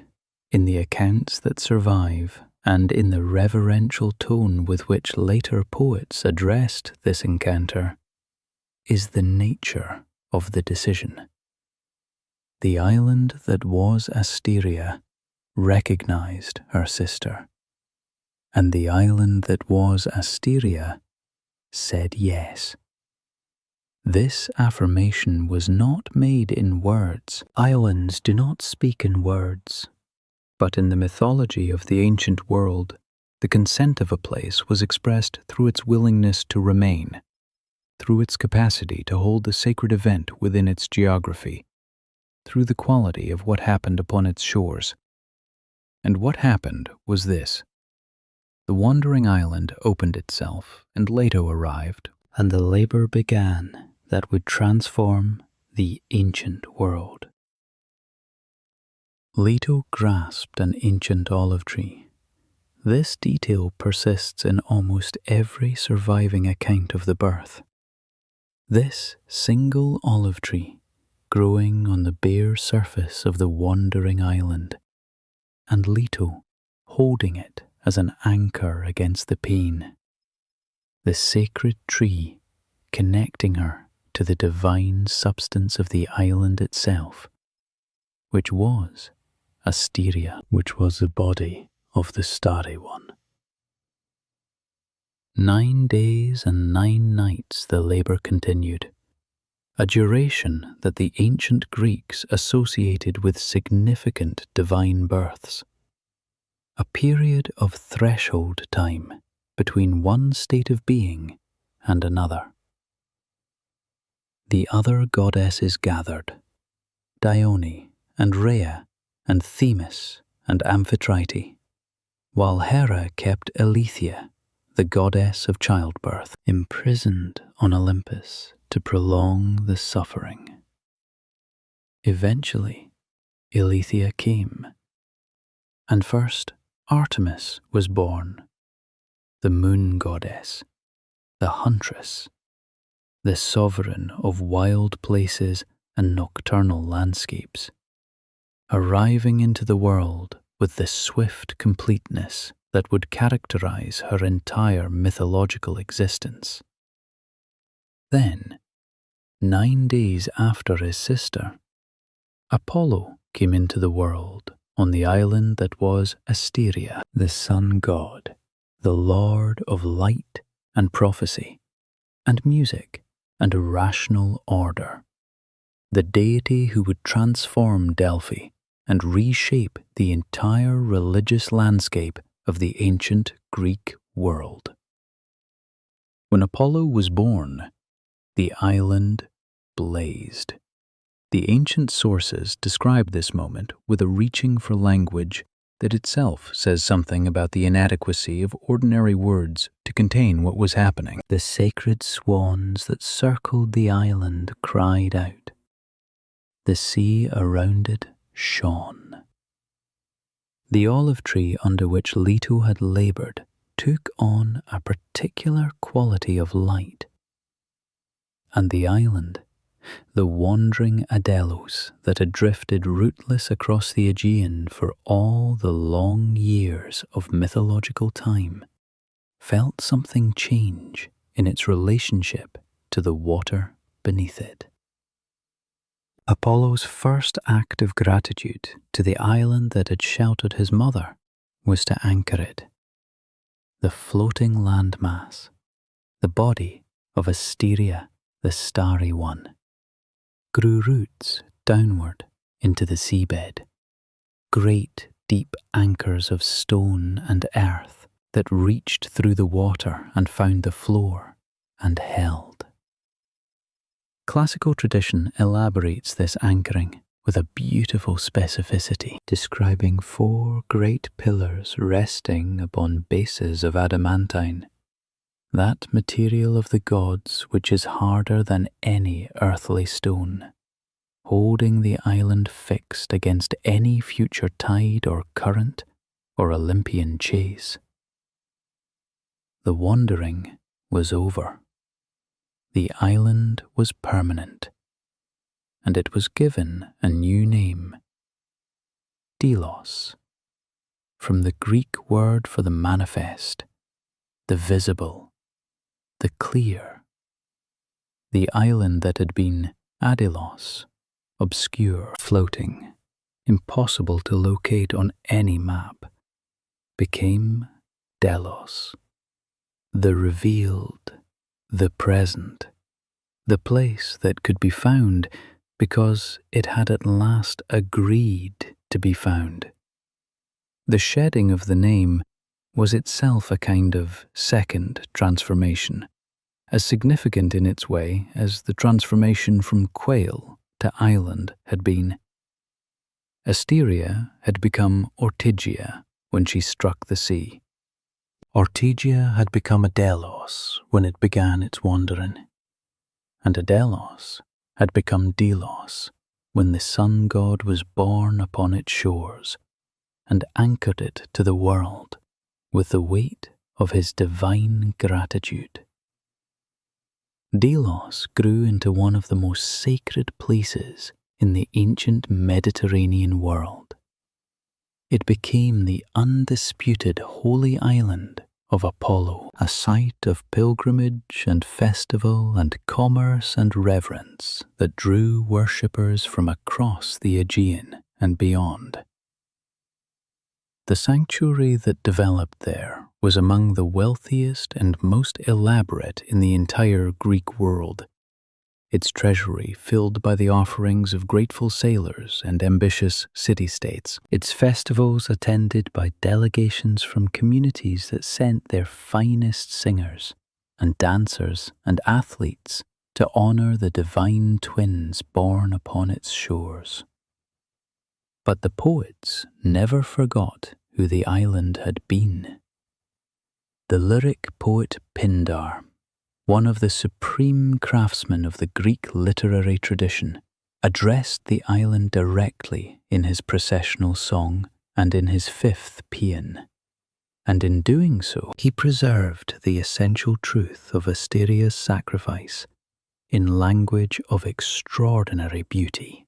in the accounts that survive and in the reverential tone with which later poets addressed this encounter is the nature of the decision. The island that was Asteria recognized her sister, and the island that was Asteria said yes. This affirmation was not made in words. Islands do not speak in words, but in the mythology of the ancient world, the consent of a place was expressed through its willingness to remain, through its capacity to hold the sacred event within its geography, through the quality of what happened upon its shores. And what happened was this. The wandering island opened itself, and Leto arrived, and the labor began that would transform the ancient world. Leto grasped an ancient olive tree. This detail persists in almost every surviving account of the birth. This single olive tree growing on the bare surface of the wandering island, and Leto holding it as an anchor against the pain. The sacred tree connecting her to the divine substance of the island itself, which was Asteria, which was the body of the Starry One. 9 days and 9 nights the labour continued, a duration that the ancient Greeks associated with significant divine births, a period of threshold time between one state of being and another. The other goddesses gathered, Dione and Rhea and Themis and Amphitrite, while Hera kept Eileithyia, the goddess of childbirth, imprisoned on Olympus to prolong the suffering. Eventually, Eileithyia came, and first Artemis was born, the moon goddess, the huntress, the sovereign of wild places and nocturnal landscapes, arriving into the world with the swift completeness that would characterize her entire mythological existence. Then, 9 days after his sister, Apollo came into the world on the island that was Asteria, the sun god, the lord of light and prophecy, and music and rational order, the deity who would transform Delphi and reshape the entire religious landscape of the ancient Greek world. When Apollo was born, the island blazed. The ancient sources describe this moment with a reaching for language that itself says something about the inadequacy of ordinary words to contain what was happening. The sacred swans that circled the island cried out. The sea around it shone. The olive tree under which Leto had laboured took on a particular quality of light, and the island, the wandering Delos that had drifted rootless across the Aegean for all the long years of mythological time, felt something change in its relationship to the water beneath it. Apollo's first act of gratitude to the island that had sheltered his mother was to anchor it. The floating landmass, the body of Asteria, the Starry One, grew roots downward into the seabed, great deep anchors of stone and earth that reached through the water and found the floor and held. Classical tradition elaborates this anchoring with a beautiful specificity, describing 4 great pillars resting upon bases of adamantine, that material of the gods which is harder than any earthly stone, holding the island fixed against any future tide or current or Olympian chase. The wandering was over. The island was permanent, and it was given a new name Delos, from the Greek word for the manifest, the visible, the clear. The island that had been Adelos, obscure, floating, impossible to locate on any map, became Delos, the revealed, the present, the place that could be found because it had at last agreed to be found. The shedding of the name was itself a kind of second transformation, as significant in its way as the transformation from Quail to island had been. Asteria had become Ortygia when she struck the sea. Ortygia had become a Delos when it began its wandering, and a Delos had become Delos when the sun god was born upon its shores and anchored it to the world with the weight of his divine gratitude. Delos grew into one of the most sacred places in the ancient Mediterranean world. It became the undisputed holy island of Apollo, a site of pilgrimage and festival and commerce and reverence that drew worshippers from across the Aegean and beyond. The sanctuary that developed there was among the wealthiest and most elaborate in the entire Greek world, its treasury filled by the offerings of grateful sailors and ambitious city-states, its festivals attended by delegations from communities that sent their finest singers and dancers and athletes to honor the divine twins born upon its shores. But the poets never forgot who the island had been. The lyric poet Pindar, one of the supreme craftsmen of the Greek literary tradition, addressed the island directly in his processional song and in his fifth paean, and in doing so he preserved the essential truth of Asteria's sacrifice in language of extraordinary beauty.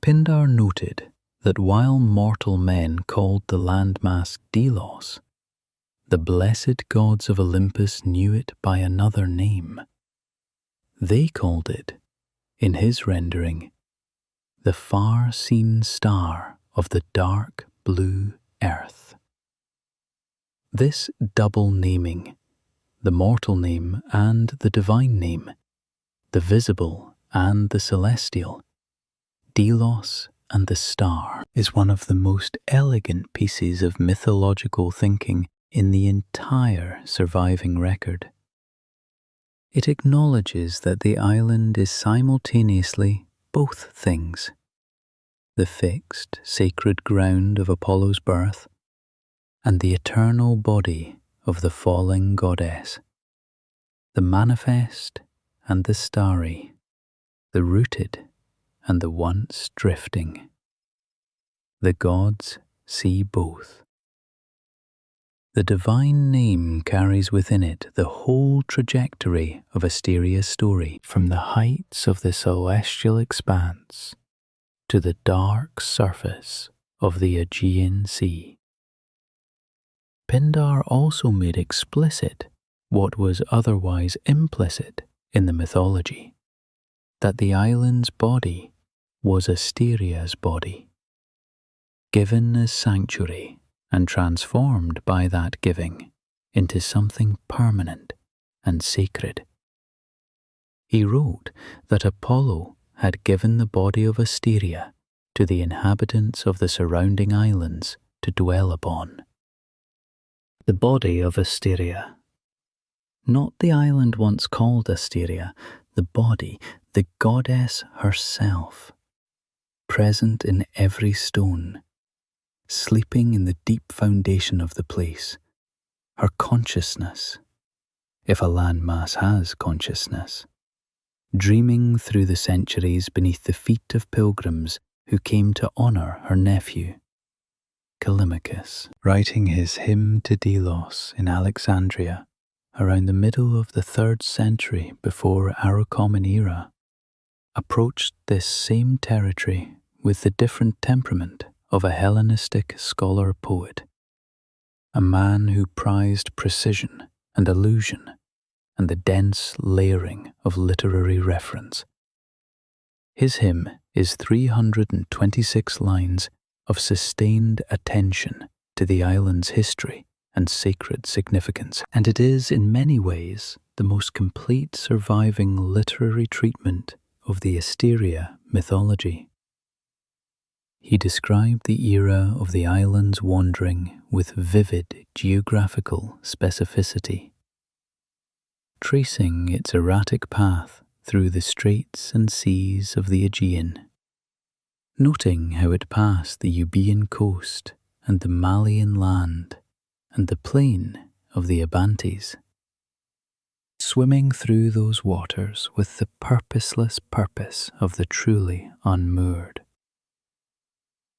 Pindar noted that while mortal men called the landmass Delos, the blessed gods of Olympus knew it by another name. They called it, in his rendering, the far-seen star of the dark blue earth. This double naming, the mortal name and the divine name, the visible and the celestial, Delos and the star, is one of the most elegant pieces of mythological thinking in the entire surviving record. It acknowledges that the island is simultaneously both things: the fixed, sacred ground of Apollo's birth, and the eternal body of the falling goddess, the manifest and the starry, the rooted and the once drifting. The gods see both. The divine name carries within it the whole trajectory of Asteria's story, from the heights of the celestial expanse to the dark surface of the Aegean Sea. Pindar also made explicit what was otherwise implicit in the mythology, that the island's body was Asteria's body, given as sanctuary and transformed by that giving into something permanent and sacred. He wrote that Apollo had given the body of Asteria to the inhabitants of the surrounding islands to dwell upon. The body of Asteria. Not the island once called Asteria, the body, the goddess herself, present in every stone, sleeping in the deep foundation of the place, her consciousness, if a landmass has consciousness, dreaming through the centuries beneath the feet of pilgrims who came to honor her nephew. Callimachus, writing his hymn to Delos in Alexandria around the middle of the 3rd century before our Common Era, approached this same territory with the different temperament of a Hellenistic scholar-poet, a man who prized precision and allusion and the dense layering of literary reference. His hymn is 326 lines of sustained attention to the island's history and sacred significance, and it is in many ways the most complete surviving literary treatment of the Asteria mythology. He described the era of the island's wandering with vivid geographical specificity, tracing its erratic path through the straits and seas of the Aegean, noting how it passed the Euboean coast and the Malian land and the plain of the Abantes, swimming through those waters with the purposeless purpose of the truly unmoored.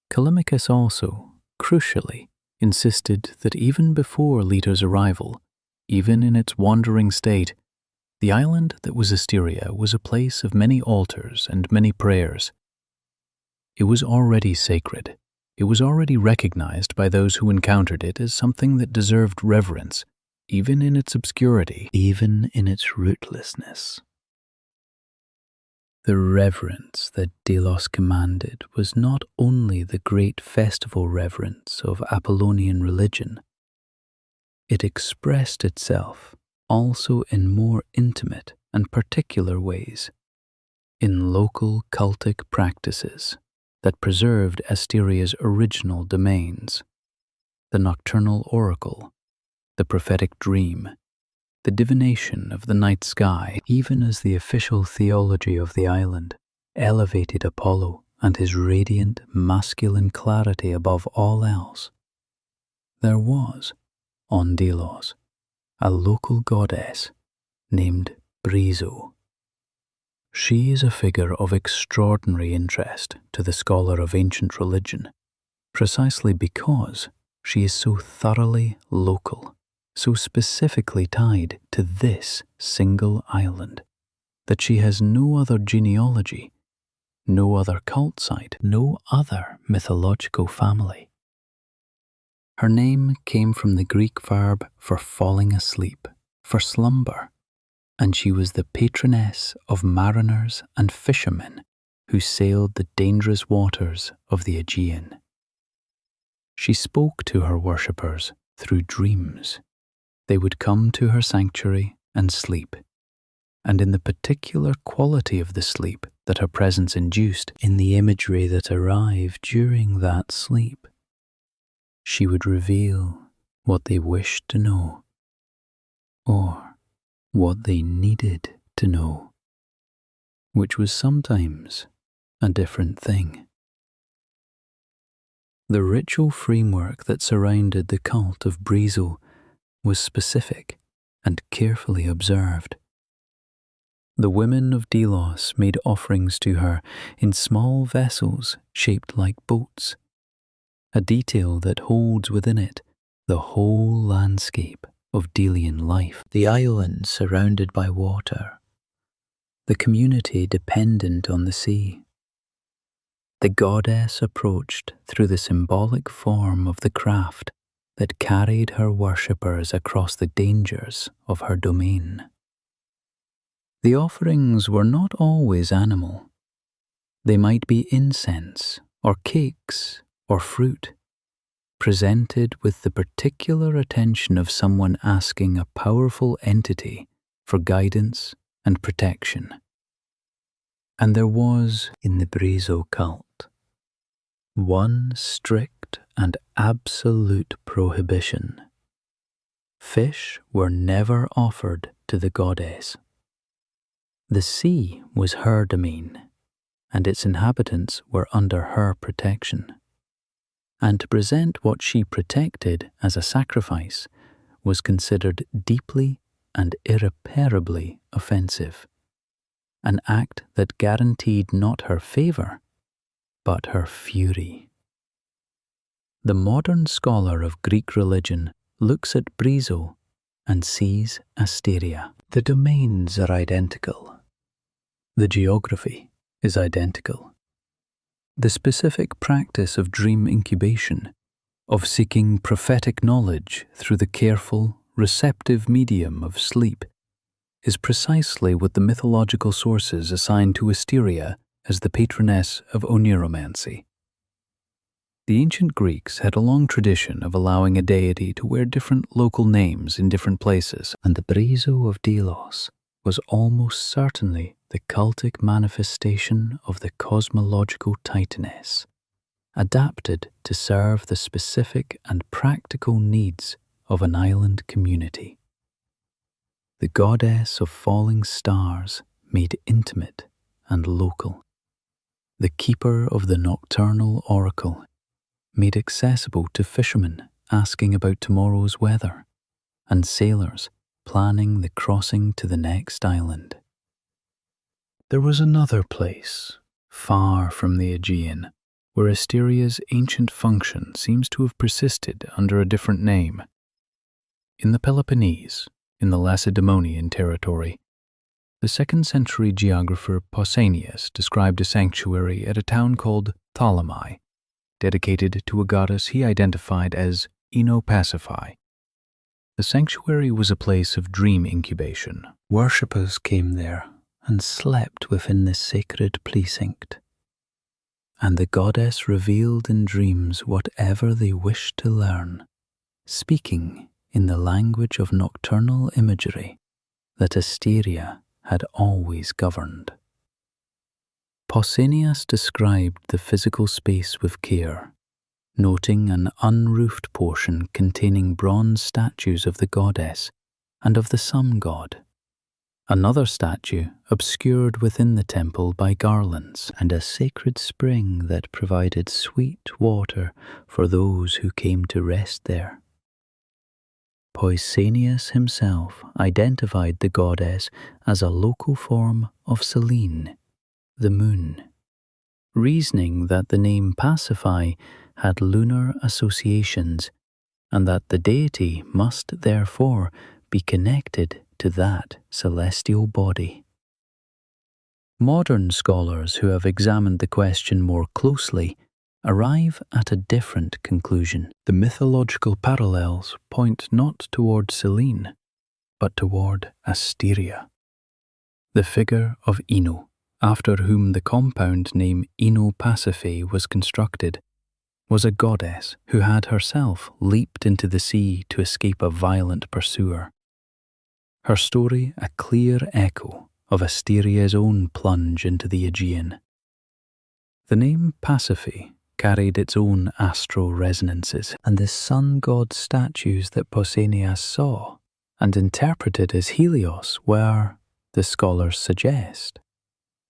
Callimachus also, crucially, insisted that even before Leto's arrival, even in its wandering state, the island that was Asteria was a place of many altars and many prayers. It was already sacred. It was already recognized by those who encountered it as something that deserved reverence, even in its obscurity, even in its rootlessness. The reverence that Delos commanded was not only the great festival reverence of Apollonian religion. It expressed itself also in more intimate and particular ways, in local cultic practices that preserved Asteria's original domains, the nocturnal oracle, the prophetic dream, the divination of the night sky, even as the official theology of the island elevated Apollo and his radiant masculine clarity above all else. There was, on Delos, a local goddess named Brizo. She is a figure of extraordinary interest to the scholar of ancient religion, precisely because she is so thoroughly local, so specifically tied to this single island, that she has no other genealogy, no other cult site, no other mythological family. Her name came from the Greek verb for falling asleep, for slumber, and she was the patroness of mariners and fishermen who sailed the dangerous waters of the Aegean. She spoke to her worshippers through dreams. They would come to her sanctuary and sleep, and in the particular quality of the sleep that her presence induced, in the imagery that arrived during that sleep, she would reveal what they wished to know, or what they needed to know, which was sometimes a different thing. The ritual framework that surrounded the cult of Brizo was specific and carefully observed. The women of Delos made offerings to her in small vessels shaped like boats, a detail that holds within it the whole landscape of Delian life. The island surrounded by water, the community dependent on the sea. The goddess approached through the symbolic form of the craft that carried her worshippers across the dangers of her domain. The offerings were not always animal. They might be incense, or cakes, or fruit, presented with the particular attention of someone asking a powerful entity for guidance and protection. And there was, in the Brizo cult, one strict and absolute prohibition. Fish were never offered to the goddess. The sea was her domain, and its inhabitants were under her protection. And to present what she protected as a sacrifice was considered deeply and irreparably offensive, an act that guaranteed not her favour, but her fury. The modern scholar of Greek religion looks at Brizo and sees Asteria. The domains are identical. The geography is identical. The specific practice of dream incubation, of seeking prophetic knowledge through the careful, receptive medium of sleep, is precisely what the mythological sources assign to Asteria as the patroness of oneiromancy. The ancient Greeks had a long tradition of allowing a deity to wear different local names in different places, and the Brizo of Delos was almost certainly the cultic manifestation of the cosmological Titaness, adapted to serve the specific and practical needs of an island community. The goddess of falling stars made intimate and local. The keeper of the nocturnal oracle made accessible to fishermen asking about tomorrow's weather and sailors planning the crossing to the next island. There was another place, far from the Aegean, where Asteria's ancient function seems to have persisted under a different name. In the Peloponnese, in the Lacedaemonian territory, the 2nd century geographer Pausanias described a sanctuary at a town called Ptolemy, dedicated to a goddess he identified as Pasiphae. The sanctuary was a place of dream incubation. Worshippers came there and slept within the sacred precinct, and the goddess revealed in dreams whatever they wished to learn, speaking in the language of nocturnal imagery that Asteria had always governed. Pausanias described the physical space with care, noting an unroofed portion containing bronze statues of the goddess and of the sun god. Another statue obscured within the temple by garlands, and a sacred spring that provided sweet water for those who came to rest there. Pausanias himself identified the goddess as a local form of Selene, the moon, reasoning that the name Pasiphae had lunar associations and that the deity must therefore be connected to that celestial body. Modern scholars who have examined the question more closely arrive at a different conclusion. The mythological parallels point not toward Selene, but toward Asteria. The figure of Ino, after whom the compound name Pasiphae was constructed, was a goddess who had herself leaped into the sea to escape a violent pursuer. Her story a clear echo of Asteria's own plunge into the Aegean. The name Pasiphae carried its own astral resonances, and the sun god statues that Pausanias saw and interpreted as Helios were, the scholars suggest,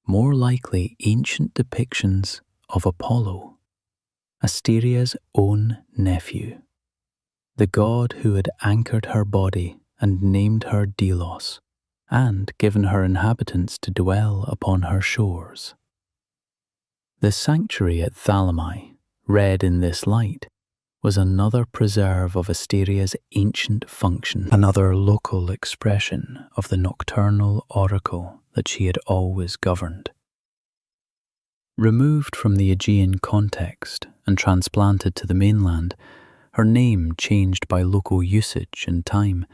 more likely ancient depictions of Apollo, Asteria's own nephew, the god who had anchored her body and named her Delos, and given her inhabitants to dwell upon her shores. The sanctuary at Ptolemy, read in this light, was another preserve of Asteria's ancient function, another local expression of the nocturnal oracle that she had always governed. Removed from the Aegean context and transplanted to the mainland, her name changed by local usage and time,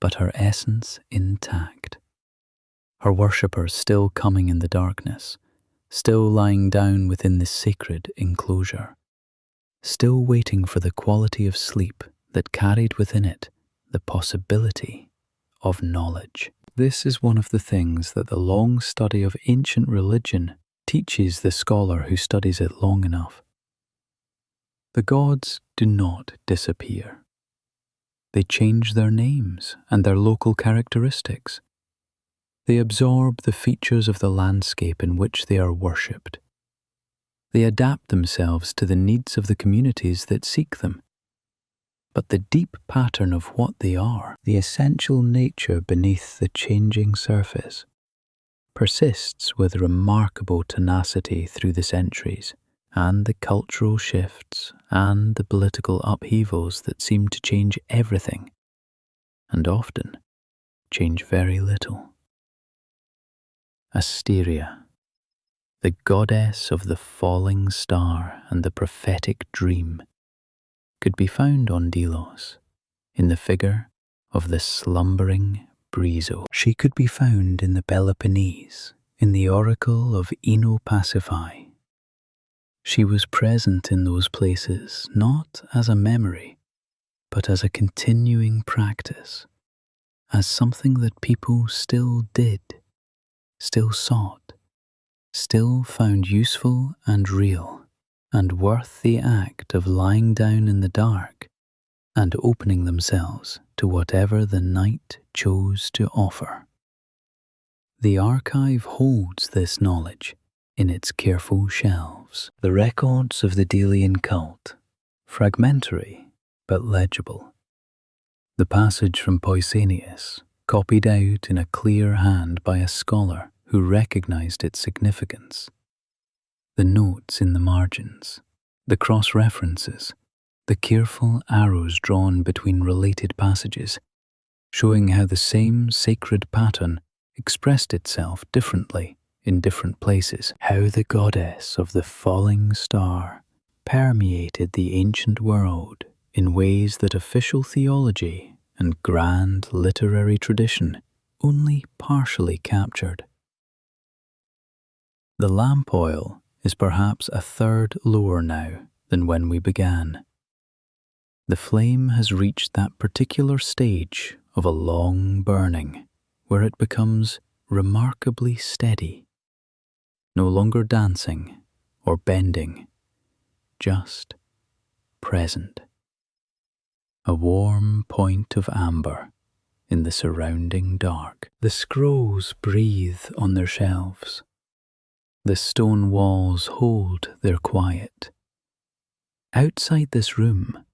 but her essence intact. Her worshippers still coming in the darkness, still lying down within the sacred enclosure, still waiting for the quality of sleep that carried within it the possibility of knowledge. This is one of the things that the long study of ancient religion teaches the scholar who studies it long enough. The gods do not disappear. They change their names and their local characteristics. They absorb the features of the landscape in which they are worshipped. They adapt themselves to the needs of the communities that seek them. But the deep pattern of what they are, the essential nature beneath the changing surface, persists with remarkable tenacity through the centuries, and the cultural shifts and the political upheavals that seem to change everything, and often change very little. Asteria, the goddess of the falling star and the prophetic dream, could be found on Delos in the figure of the slumbering Brizo. She could be found in the Peloponnese, in the oracle of Ino Pasiphae. She was present in those places not as a memory, but as a continuing practice, as something that people still did, still sought, still found useful and real, and worth the act of lying down in the dark and opening themselves to whatever the night chose to offer. The archive holds this knowledge in its careful shelves. The records of the Delian cult, fragmentary but legible. The passage from Pausanias, copied out in a clear hand by a scholar who recognized its significance. The notes in the margins, the cross-references, the careful arrows drawn between related passages, showing how the same sacred pattern expressed itself differently in different places, how the goddess of the falling star permeated the ancient world in ways that official theology and grand literary tradition only partially captured. The lamp oil is perhaps a third lower now than when we began. The flame has reached that particular stage of a long burning where it becomes remarkably steady, no longer dancing or bending, just present. A warm point of amber in the surrounding dark. The scrolls breathe on their shelves. The stone walls hold their quiet. Outside this room,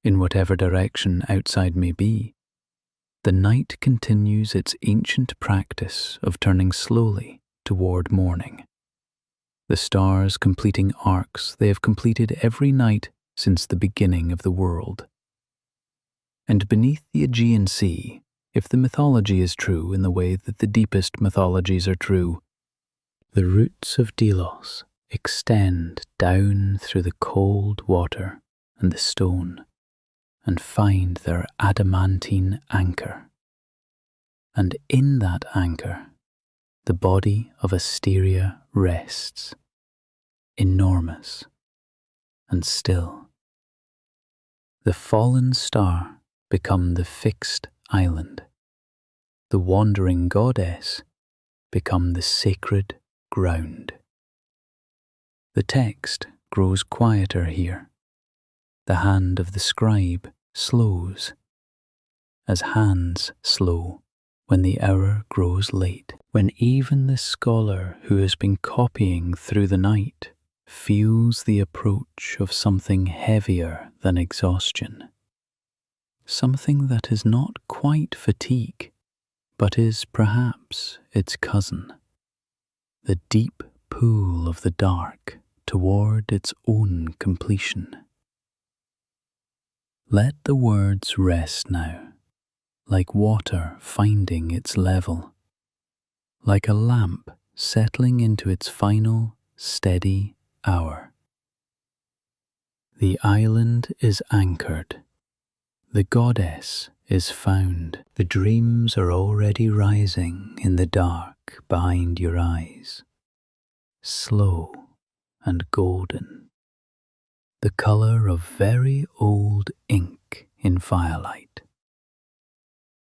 in whatever direction outside may be, the night continues its ancient practice of turning slowly toward morning. The stars completing arcs they have completed every night since the beginning of the world. And beneath the Aegean Sea, if the mythology is true in the way that the deepest mythologies are true, the roots of Delos extend down through the cold water and the stone and find their adamantine anchor. And in that anchor, the body of Asteria rests, enormous and still. The fallen star become the fixed island. The wandering goddess become the sacred ground. The text grows quieter here. The hand of the scribe slows, as hands slow when the hour grows late, when even the scholar who has been copying through the night feels the approach of something heavier than exhaustion, something that is not quite fatigue, but is perhaps its cousin, the deep pool of the dark toward its own completion. Let the words rest now, like water finding its level, like a lamp settling into its final, steady hour. The island is anchored. The goddess is found. The dreams are already rising in the dark behind your eyes, slow and golden, the colour of very old ink in firelight.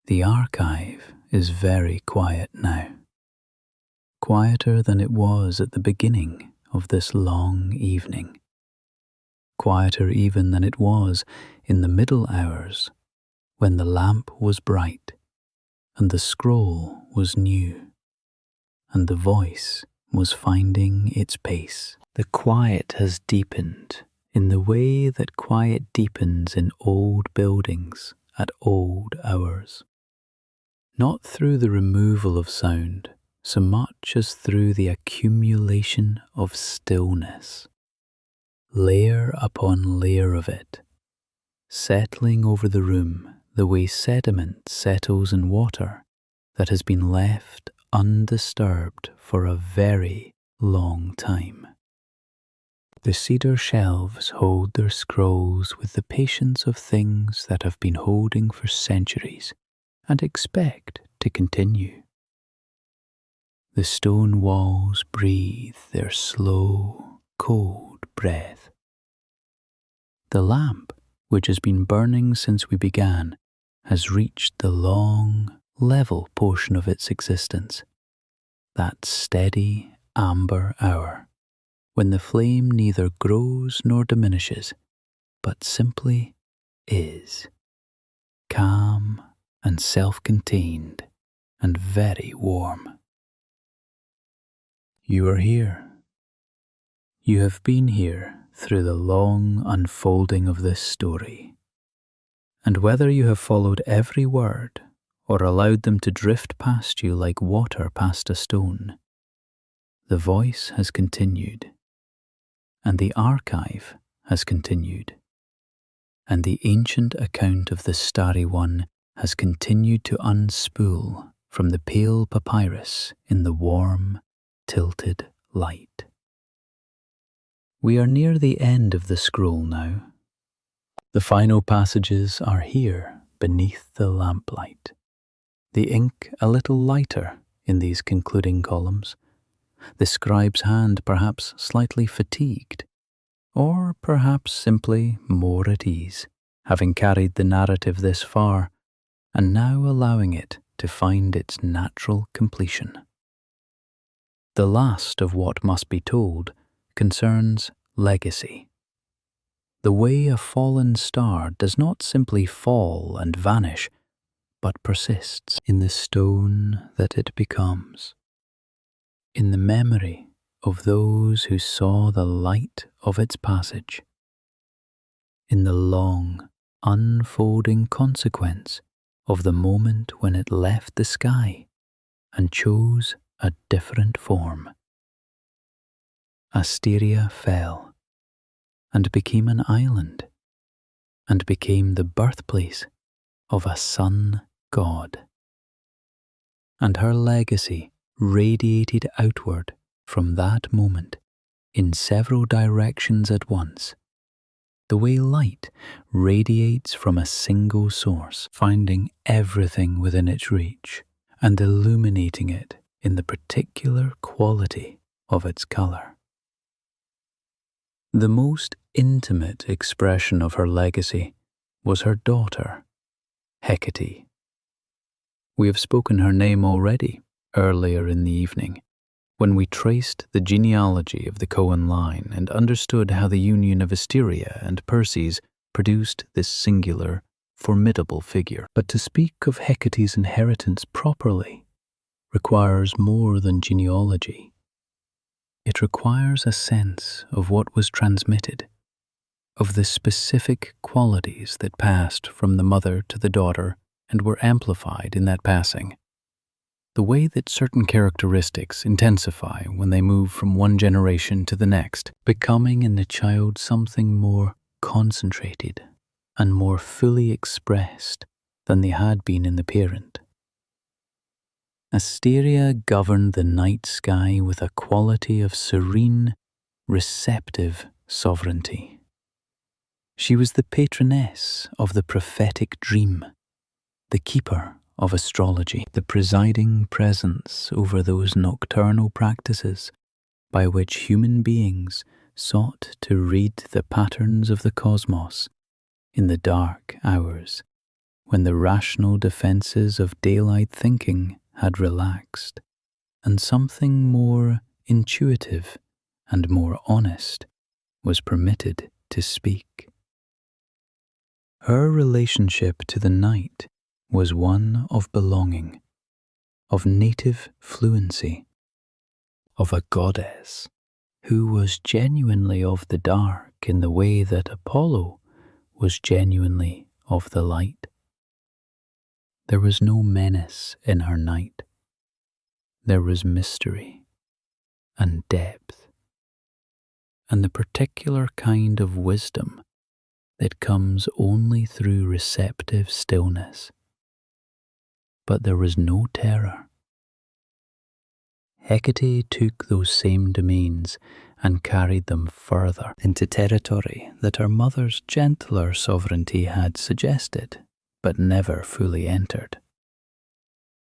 The archive is very quiet now, quieter than it was at the beginning of this long evening, quieter even than it was in the middle hours when the lamp was bright and the scroll was new and the voice was finding its pace. The quiet has deepened in the way that quiet deepens in old buildings at old hours. Not through the removal of sound so much as through the accumulation of stillness, layer upon layer of it, settling over the room the way sediment settles in water that has been left undisturbed for a very long time. The cedar shelves hold their scrolls with the patience of things that have been holding for centuries and expect to continue. The stone walls breathe their slow, cold breath. The lamp, which has been burning since we began, has reached the long, level portion of its existence, that steady, amber hour, when the flame neither grows nor diminishes, but simply is, calm and self-contained and very warm. You are here. You have been here through the long unfolding of this story, and whether you have followed every word or allowed them to drift past you like water past a stone, the voice has continued, and the archive has continued, and the ancient account of the Starry One has continued to unspool from the pale papyrus in the warm, tilted light. We are near the end of the scroll now. The final passages are here beneath the lamplight, the ink a little lighter in these concluding columns, the scribe's hand perhaps slightly fatigued, or perhaps simply more at ease, having carried the narrative this far, and now allowing it to find its natural completion. The last of what must be told concerns legacy. The way a fallen star does not simply fall and vanish, but persists in the stone that it becomes, in the memory of those who saw the light of its passage, in the long, unfolding consequence of the moment when it left the sky and chose a different form. Asteria fell and became an island, and became the birthplace of a sun god. And her legacy radiated outward from that moment in several directions at once, the way light radiates from a single source, finding everything within its reach and illuminating it in the particular quality of its colour. The most intimate expression of her legacy was her daughter, Hecate. We have spoken her name already earlier in the evening, when we traced the genealogy of the Quail line and understood how the union of Asteria and Perses produced this singular, formidable figure. But to speak of Hecate's inheritance properly requires more than genealogy. It requires a sense of what was transmitted, of the specific qualities that passed from the mother to the daughter and were amplified in that passing. The way that certain characteristics intensify when they move from one generation to the next, becoming in the child something more concentrated and more fully expressed than they had been in the parent. Asteria governed the night sky with a quality of serene, receptive sovereignty. She was the patroness of the prophetic dream, the keeper of astrology, the presiding presence over those nocturnal practices by which human beings sought to read the patterns of the cosmos in the dark hours when the rational defences of daylight thinking had relaxed, and something more intuitive and more honest was permitted to speak. Her relationship to the night was one of belonging, of native fluency, of a goddess who was genuinely of the dark in the way that Apollo was genuinely of the light. There was no menace in her night. There was mystery and depth, and the particular kind of wisdom that comes only through receptive stillness. But there was no terror. Hecate took those same domains and carried them further into territory that her mother's gentler sovereignty had suggested, but never fully entered.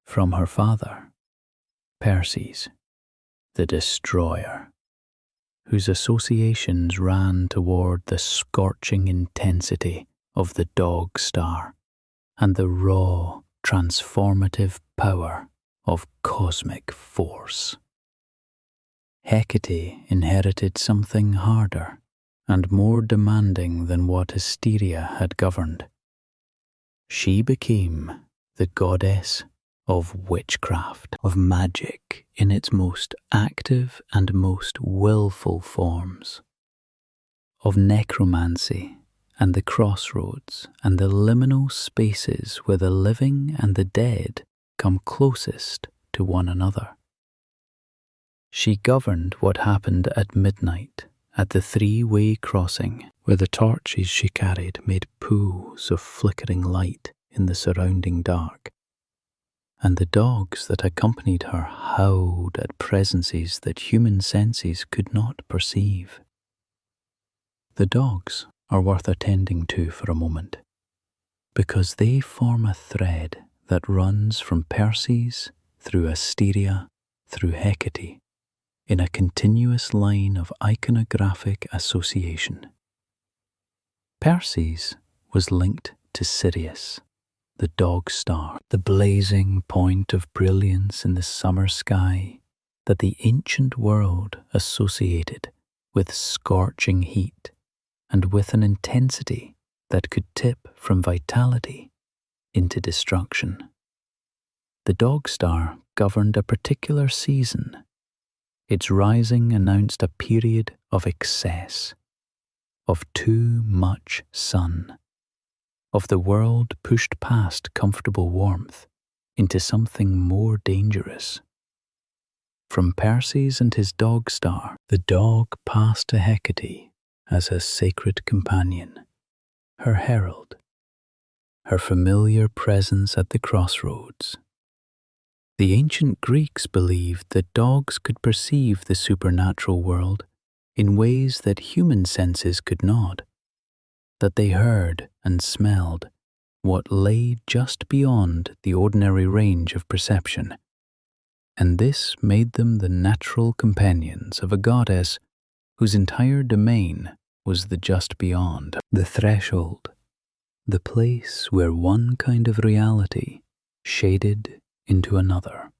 From her father, Perses, the destroyer, whose associations ran toward the scorching intensity of the dog star and the raw, transformative power of cosmic force. Hecate inherited something harder and more demanding than what Asteria had governed. She became the goddess of witchcraft, of magic in its most active and most willful forms, of necromancy and the crossroads and the liminal spaces where the living and the dead come closest to one another. She governed what happened at midnight at the three-way crossing where the torches she carried made pools of flickering light in the surrounding dark, and the dogs that accompanied her howled at presences that human senses could not perceive. The dogs are worth attending to for a moment, because they form a thread that runs from Perses through Asteria through Hecate in a continuous line of iconographic association. Perses was linked to Sirius, the dog star, the blazing point of brilliance in the summer sky that the ancient world associated with scorching heat and with an intensity that could tip from vitality into destruction. The dog star governed a particular season. Its rising announced a period of excess, of too much sun, of the world pushed past comfortable warmth into something more dangerous. From Perses and his dog star, the dog passed to Hecate as a sacred companion, her herald, her familiar presence at the crossroads. The ancient Greeks believed that dogs could perceive the supernatural world in ways that human senses could not, that they heard and smelled what lay just beyond the ordinary range of perception, and this made them the natural companions of a goddess whose entire domain was the just beyond, the threshold, the place where one kind of reality shaded into another.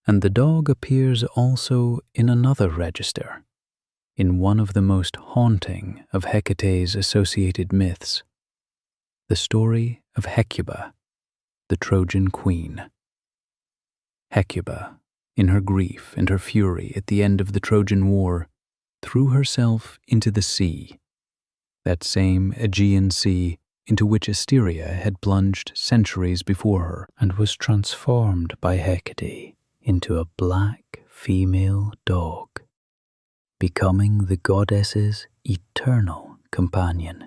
And the dog appears also in another register, in one of the most haunting of Hecate's associated myths, the story of Hecuba, the Trojan queen. Hecuba, in her grief and her fury at the end of the Trojan War, threw herself into the sea, that same Aegean Sea into which Asteria had plunged centuries before her, and was transformed by Hecate into a black female dog, becoming the goddess's eternal companion.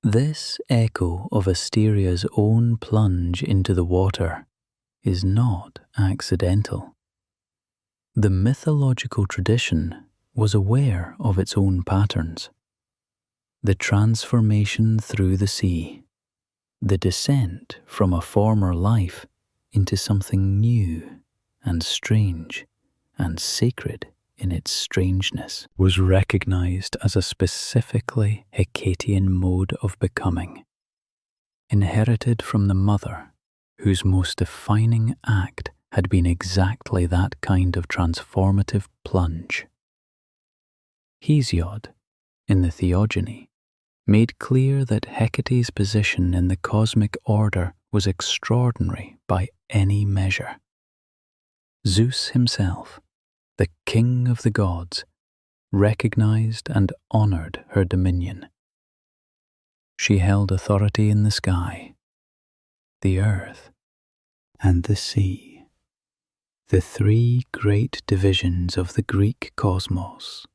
This echo of Asteria's own plunge into the water is not accidental. The mythological tradition was aware of its own patterns. The transformation through the sea, the descent from a former life into something new and strange and sacred in its strangeness, was recognized as a specifically Hecatian mode of becoming, inherited from the mother, whose most defining act had been exactly that kind of transformative plunge. Hesiod, in the Theogony, made clear that Hecate's position in the cosmic order was extraordinary by any measure. Zeus himself, the king of the gods, recognized and honored her dominion. She held authority in the sky, the earth, and the sea, the three great divisions of the Greek cosmos,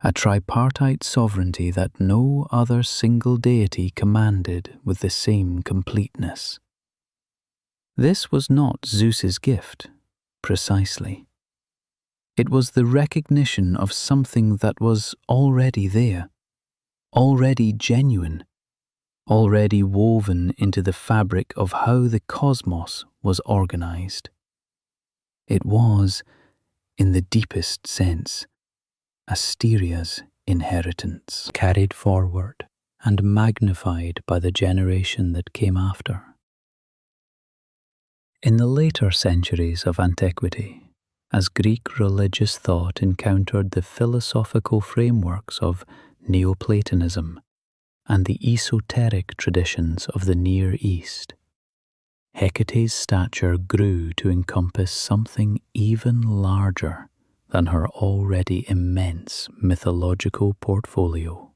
a tripartite sovereignty that no other single deity commanded with the same completeness. This was not Zeus's gift, Precisely. It was the recognition of something that was already there, already genuine, already woven into the fabric of how the cosmos was organized. It was, in the deepest sense, Asteria's inheritance, carried forward and magnified by the generation that came after. In the later centuries of antiquity, as Greek religious thought encountered the philosophical frameworks of Neoplatonism and the esoteric traditions of the Near East, Hecate's stature grew to encompass something even larger than her already immense mythological portfolio.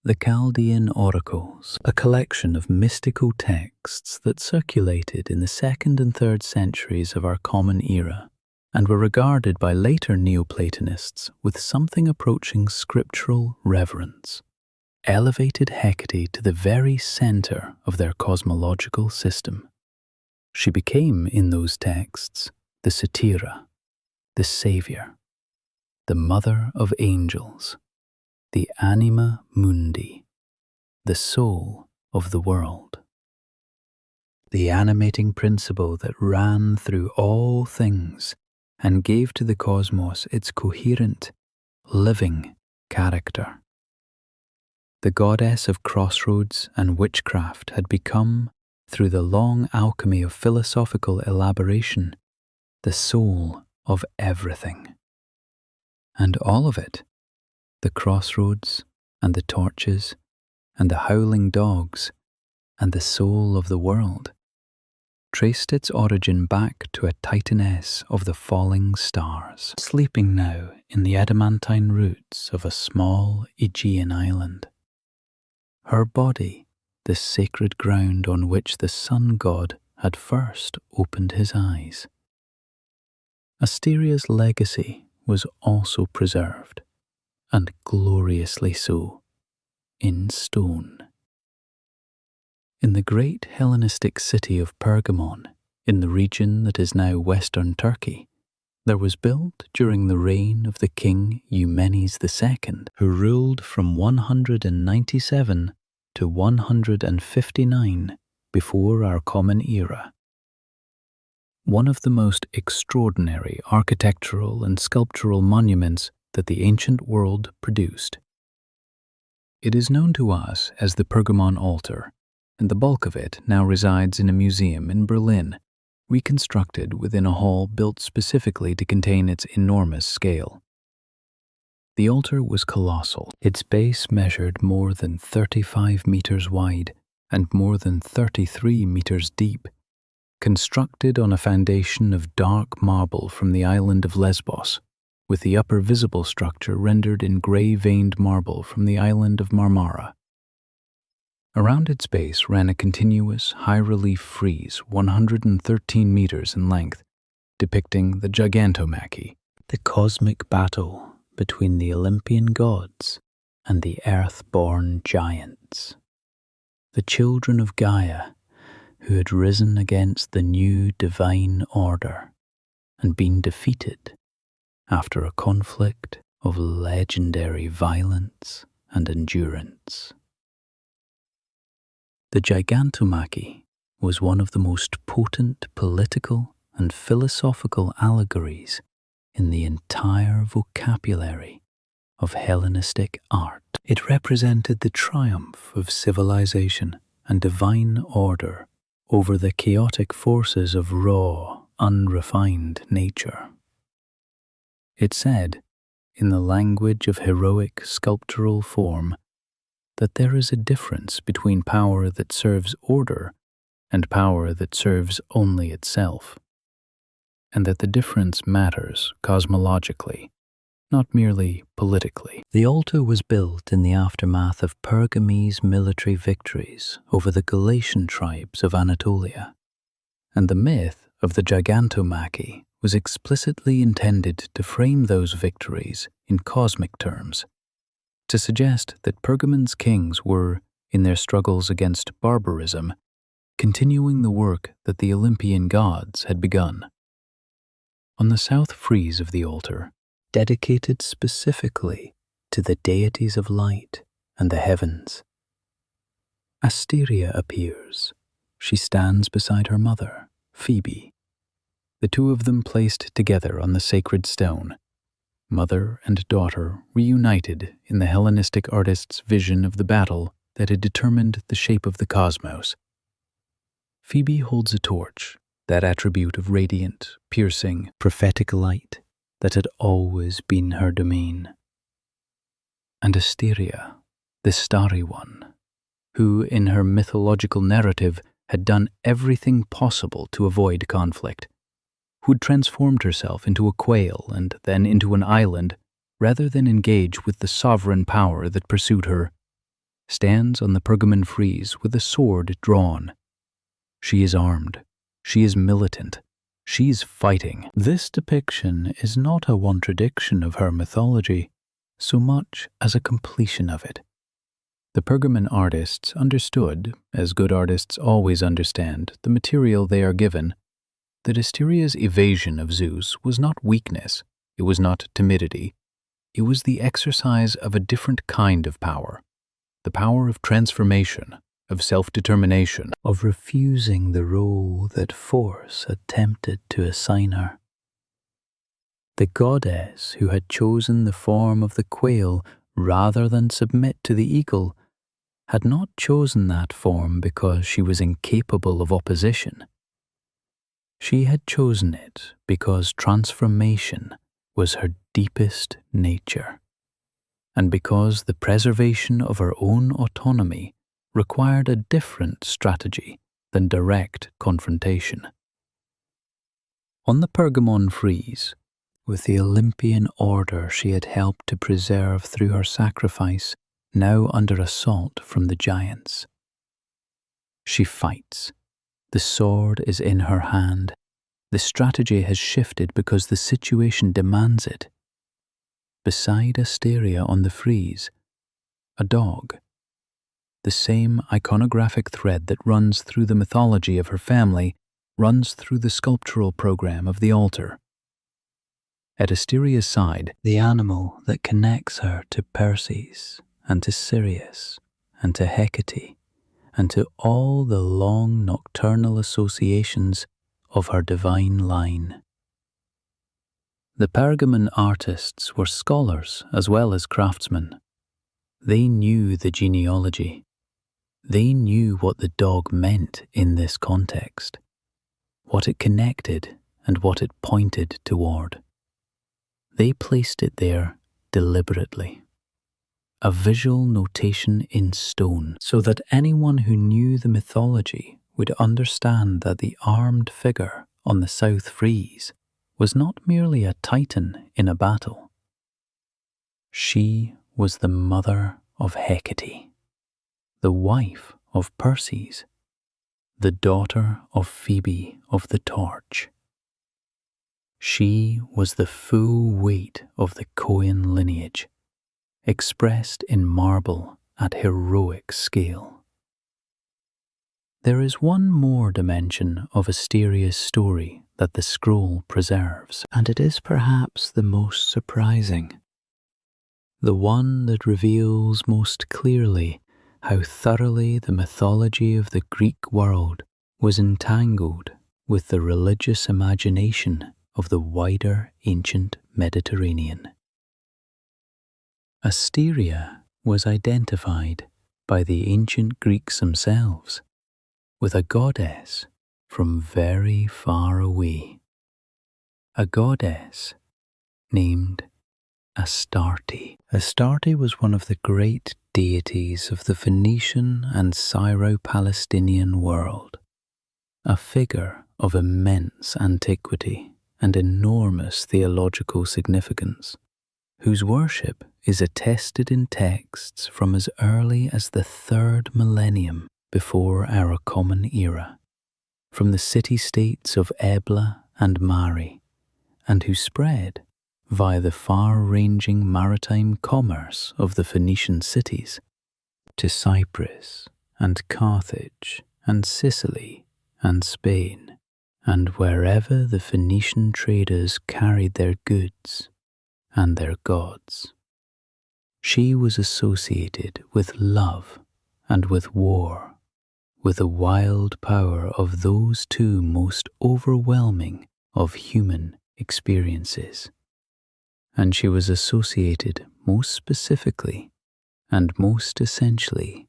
The Chaldean Oracles, a collection of mystical texts that circulated in the 2nd and 3rd centuries of our Common Era and were regarded by later Neoplatonists with something approaching scriptural reverence, elevated Hecate to the very center of their cosmological system. She became, in those texts, the Satyra, the Savior, the Mother of Angels, the Anima Mundi, the soul of the world, the animating principle that ran through all things and gave to the cosmos its coherent, living character. The goddess of crossroads and witchcraft had become, through the long alchemy of philosophical elaboration, the soul of everything. And all of it, the crossroads and the torches and the howling dogs and the soul of the world, traced its origin back to a Titaness of the falling stars, sleeping now in the adamantine roots of a small Aegean island. Her body, the sacred ground on which the sun god had first opened his eyes. Asteria's legacy was also preserved, and gloriously so, in stone. In the great Hellenistic city of Pergamon, in the region that is now western Turkey, there was built during the reign of the king Eumenes II, who ruled from 197 to 159 before our Common Era, one of the most extraordinary architectural and sculptural monuments that the ancient world produced. It is known to us as the Pergamon altar, and the bulk of it now resides in a museum in Berlin, reconstructed within a hall built specifically to contain its enormous scale. The altar was colossal. Its base measured more than 35 meters wide and more than 33 meters deep, constructed on a foundation of dark marble from the island of Lesbos, with the upper visible structure rendered in grey-veined marble from the island of Marmara. Around its base ran a continuous, high-relief frieze 113 meters in length, depicting the Gigantomachy, the cosmic battle between the Olympian gods and the earth-born giants, the children of Gaia who had risen against the new divine order and been defeated after a conflict of legendary violence and endurance. The Gigantomachy was one of the most potent political and philosophical allegories in the entire vocabulary of Hellenistic art. It represented the triumph of civilization and divine order over the chaotic forces of raw, unrefined nature. It said, in the language of heroic sculptural form, that there is a difference between power that serves order and power that serves only itself, and that the difference matters cosmologically, not merely politically. The altar was built in the aftermath of Pergame's military victories over the Galatian tribes of Anatolia, and the myth of the Gigantomachy was explicitly intended to frame those victories in cosmic terms, to suggest that Pergamon's kings were, in their struggles against barbarism, continuing the work that the Olympian gods had begun. On the south frieze of the altar, dedicated specifically to the deities of light and the heavens, Asteria appears. She stands beside her mother, Phoebe, the two of them placed together on the sacred stone, mother and daughter reunited in the Hellenistic artist's vision of the battle that had determined the shape of the cosmos. Phoebe holds a torch, that attribute of radiant, piercing, prophetic light that had always been her domain. And Asteria, the Starry One, who in her mythological narrative had done everything possible to avoid conflict, who had transformed herself into a quail and then into an island rather than engage with the sovereign power that pursued her, stands on the Pergamon frieze with a sword drawn. She is armed. She is militant. She is fighting. This depiction is not a contradiction of her mythology, so much as a completion of it. The Pergamon artists understood, as good artists always understand, the material they are given, that Asteria's evasion of Zeus was not weakness, it was not timidity, it was the exercise of a different kind of power, the power of transformation, of self-determination, of refusing the role that force attempted to assign her. The goddess who had chosen the form of the quail rather than submit to the eagle had not chosen that form because she was incapable of opposition. She had chosen it because transformation was her deepest nature, and because the preservation of her own autonomy required a different strategy than direct confrontation. On the Pergamon frieze, with the Olympian order she had helped to preserve through her sacrifice now under assault from the giants, she fights. The sword is in her hand. The strategy has shifted because the situation demands it. Beside Asteria on the frieze, a dog. The same iconographic thread that runs through the mythology of her family runs through the sculptural program of the altar. At Asteria's side, the animal that connects her to Perseus and to Sirius and to Hecate and to all the long nocturnal associations of her divine line. The Pergamon artists were scholars as well as craftsmen. They knew the genealogy. They knew what the dog meant in this context, what it connected and what it pointed toward. They placed it there deliberately, a visual notation in stone, so that anyone who knew the mythology would understand that the armed figure on the south frieze was not merely a titan in a battle. She was the mother of Hecate, the wife of Perseus, the daughter of Phoebe of the Torch. She was the full weight of the Quail lineage, expressed in marble at heroic scale. There is one more dimension of Asteria's story that the scroll preserves, and it is perhaps the most surprising, the one that reveals most clearly how thoroughly the mythology of the Greek world was entangled with the religious imagination of the wider ancient Mediterranean. Asteria was identified by the ancient Greeks themselves with a goddess from very far away, a goddess named Astarte. Astarte was one of the great deities of the Phoenician and Syro-Palestinian world, a figure of immense antiquity and enormous theological significance, whose worship is attested in texts from as early as the 3rd millennium before our common era, from the city-states of Ebla and Mari, and who spread via the far-ranging maritime commerce of the Phoenician cities to Cyprus and Carthage and Sicily and Spain, and wherever the Phoenician traders carried their goods and their gods. She was associated with love and with war, with the wild power of those two most overwhelming of human experiences. And she was associated most specifically and most essentially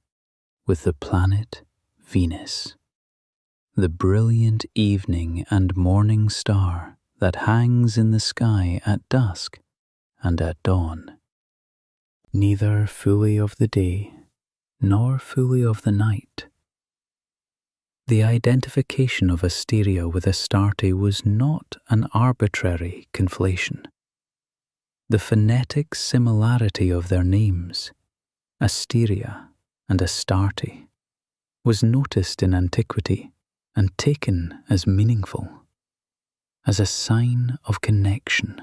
with the planet Venus, the brilliant evening and morning star that hangs in the sky at dusk and at dawn, neither fully of the day nor fully of the night. The identification of Asteria with Astarte was not an arbitrary conflation. The phonetic similarity of their names, Asteria and Astarte, was noticed in antiquity and taken as meaningful, as a sign of connection,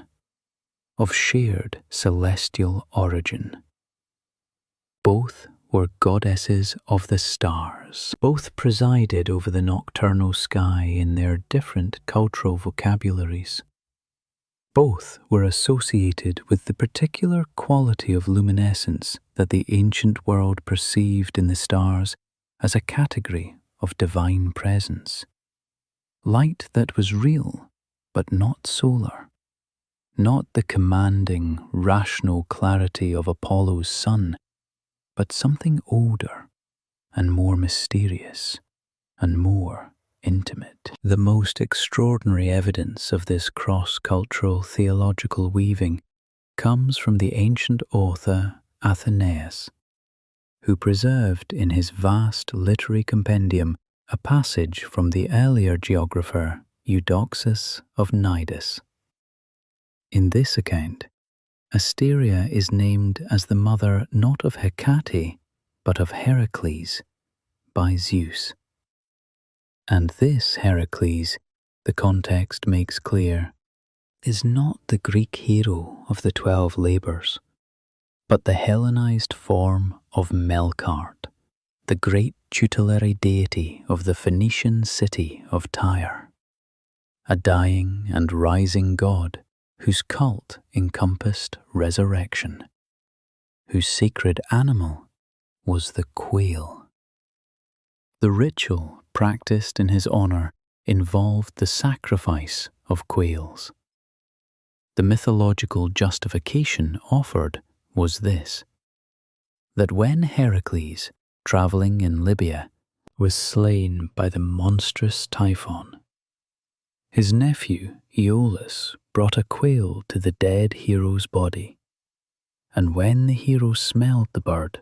of shared celestial origin. Both were goddesses of the stars. Both presided over the nocturnal sky in their different cultural vocabularies. Both were associated with the particular quality of luminescence that the ancient world perceived in the stars as a category of divine presence. Light that was real, but not solar. Not the commanding, rational clarity of Apollo's sun, but something older and more mysterious and more intimate. The most extraordinary evidence of this cross-cultural theological weaving comes from the ancient author Athenaeus, who preserved in his vast literary compendium a passage from the earlier geographer Eudoxus of Cnidus. In this account, Asteria is named as the mother not of Hecate, but of Heracles, by Zeus. And this Heracles, the context makes clear, is not the Greek hero of the 12 labours, but the Hellenized form of Melkart, the great tutelary deity of the Phoenician city of Tyre, a dying and rising god whose cult encompassed resurrection, whose sacred animal was the quail. The ritual practiced in his honour involved the sacrifice of quails. The mythological justification offered was this: that when Heracles, travelling in Libya, was slain by the monstrous Typhon, his nephew Aeolus brought a quail to the dead hero's body, and when the hero smelled the bird,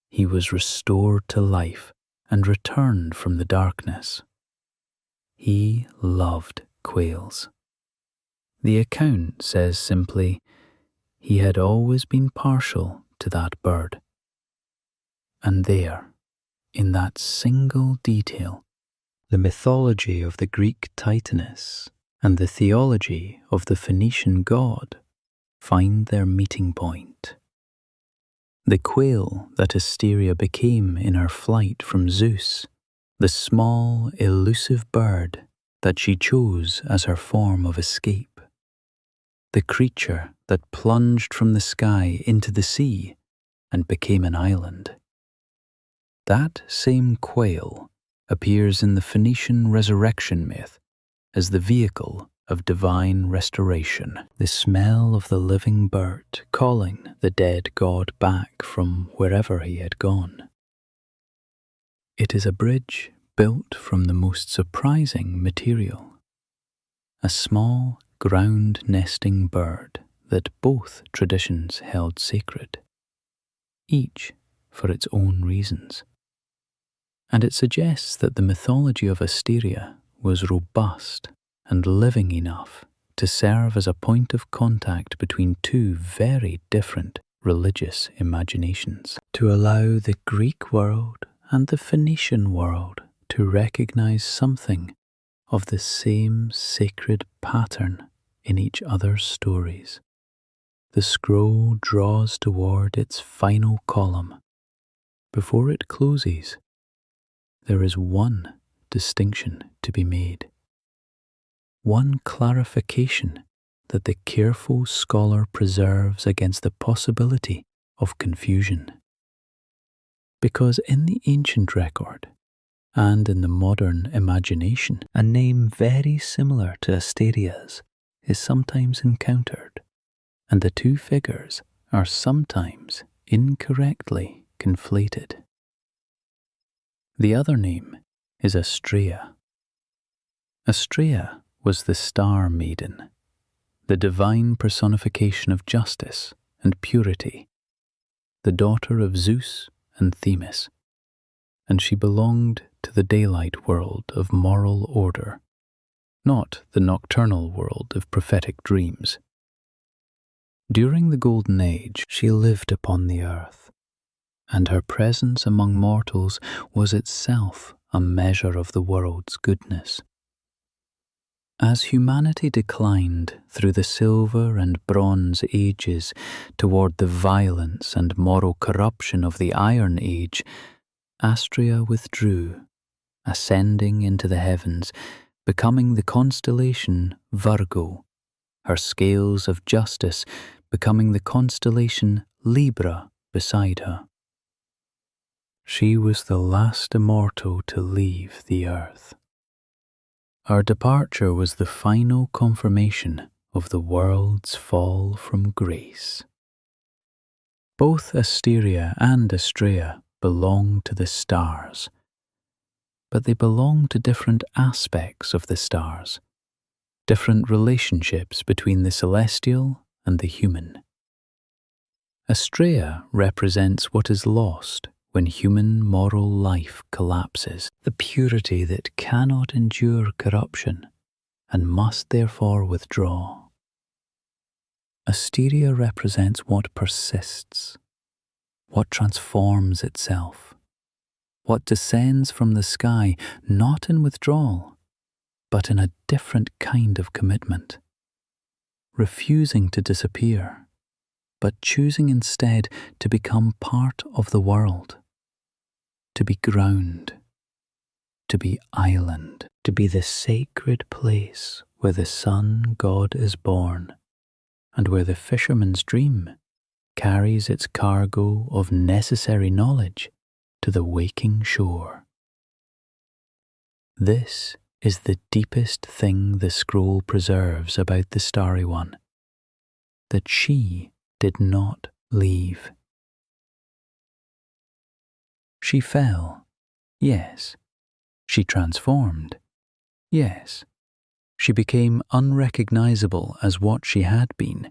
he was restored to life and returned from the darkness. He loved quails. The account says simply, he had always been partial to that bird. And there, in that single detail, the mythology of the Greek Titaness and the theology of the Phoenician god find their meeting point. The quail that Asteria became in her flight from Zeus, the small, elusive bird that she chose as her form of escape, the creature that plunged from the sky into the sea and became an island. That same quail appears in the Phoenician resurrection myth as the vehicle of divine restoration, the smell of the living bird calling the dead god back from wherever he had gone. It is a bridge built from the most surprising material, a small ground-nesting bird that both traditions held sacred, each for its own reasons. And it suggests that the mythology of Asteria was robust and living enough to serve as a point of contact between two very different religious imaginations, to allow the Greek world and the Phoenician world to recognize something of the same sacred pattern in each other's stories. The scroll draws toward its final column. Before it closes, there is one distinction to be made, one clarification that the careful scholar preserves against the possibility of confusion. Because in the ancient record, and in the modern imagination, a name very similar to Asteria's is sometimes encountered, and the two figures are sometimes incorrectly conflated. The other name is Asteria. Asteria was the star maiden, the divine personification of justice and purity, the daughter of Zeus and Themis, and she belonged to the daylight world of moral order, not the nocturnal world of prophetic dreams. During the Golden Age, she lived upon the earth, and her presence among mortals was itself a measure of the world's goodness. As humanity declined through the Silver and Bronze Ages toward the violence and moral corruption of the Iron Age, Asteria withdrew, ascending into the heavens, becoming the constellation Virgo, her scales of justice becoming the constellation Libra beside her. She was the last immortal to leave the earth. Her departure was the final confirmation of the world's fall from grace. Both Asteria and Astraea belong to the stars, but they belong to different aspects of the stars, different relationships between the celestial and the human. Astraea represents what is lost when human moral life collapses, the purity that cannot endure corruption and must therefore withdraw. Asteria represents what persists, what transforms itself, what descends from the sky not in withdrawal, but in a different kind of commitment, refusing to disappear, but choosing instead to become part of the world, to be ground, to be island, to be the sacred place where the sun god is born, and where the fisherman's dream carries its cargo of necessary knowledge to the waking shore. This is the deepest thing the scroll preserves about the Starry One, that she did not leave. She fell, yes. She transformed, yes. She became unrecognizable as what she had been.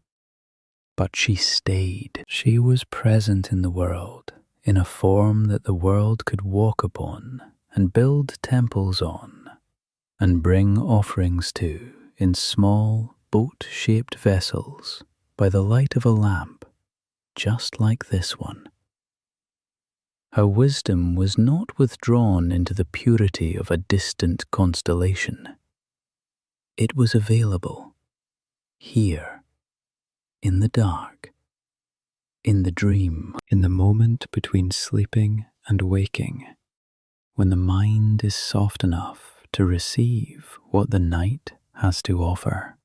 But she stayed. She was present in the world, in a form that the world could walk upon and build temples on, and bring offerings to in small boat-shaped vessels by the light of a lamp, just like this one. Her wisdom was not withdrawn into the purity of a distant constellation. It was available, here, in the dark, in the dream, in the moment between sleeping and waking, when the mind is soft enough to receive what the night has to offer.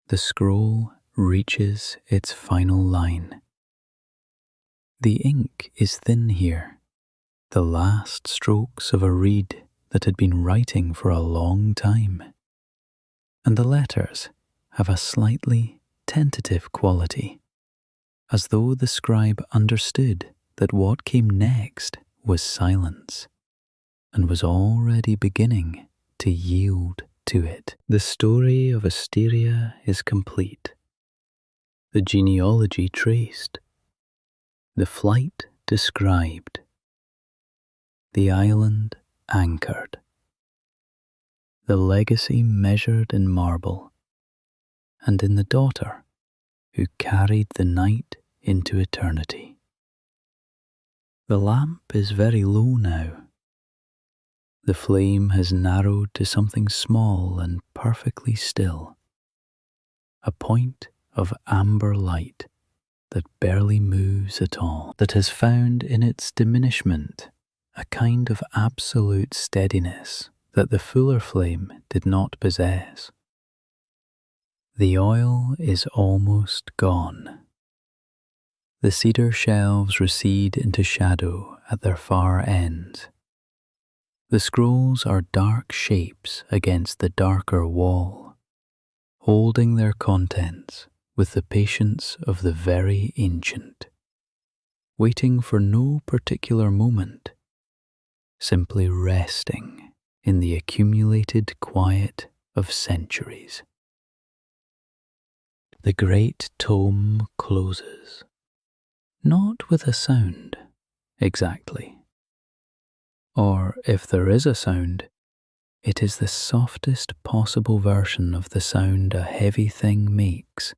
The scroll reaches its final line. The ink is thin here, the last strokes of a reed that had been writing for a long time, and the letters have a slightly tentative quality, as though the scribe understood that what came next was silence, and was already beginning to yield to it. The story of Asteria is complete, the genealogy traced, the flight described, the island anchored, the legacy measured in marble, and in the daughter who carried the night into eternity. The lamp is very low now. The flame has narrowed to something small and perfectly still, a point of amber light that barely moves at all, that has found in its diminishment a kind of absolute steadiness that the fuller flame did not possess. The oil is almost gone. The cedar shelves recede into shadow at their far ends. The scrolls are dark shapes against the darker wall, holding their contents with the patience of the very ancient, waiting for no particular moment, simply resting in the accumulated quiet of centuries. The great tome closes, not with a sound, exactly. Or if there is a sound, it is the softest possible version of the sound a heavy thing makes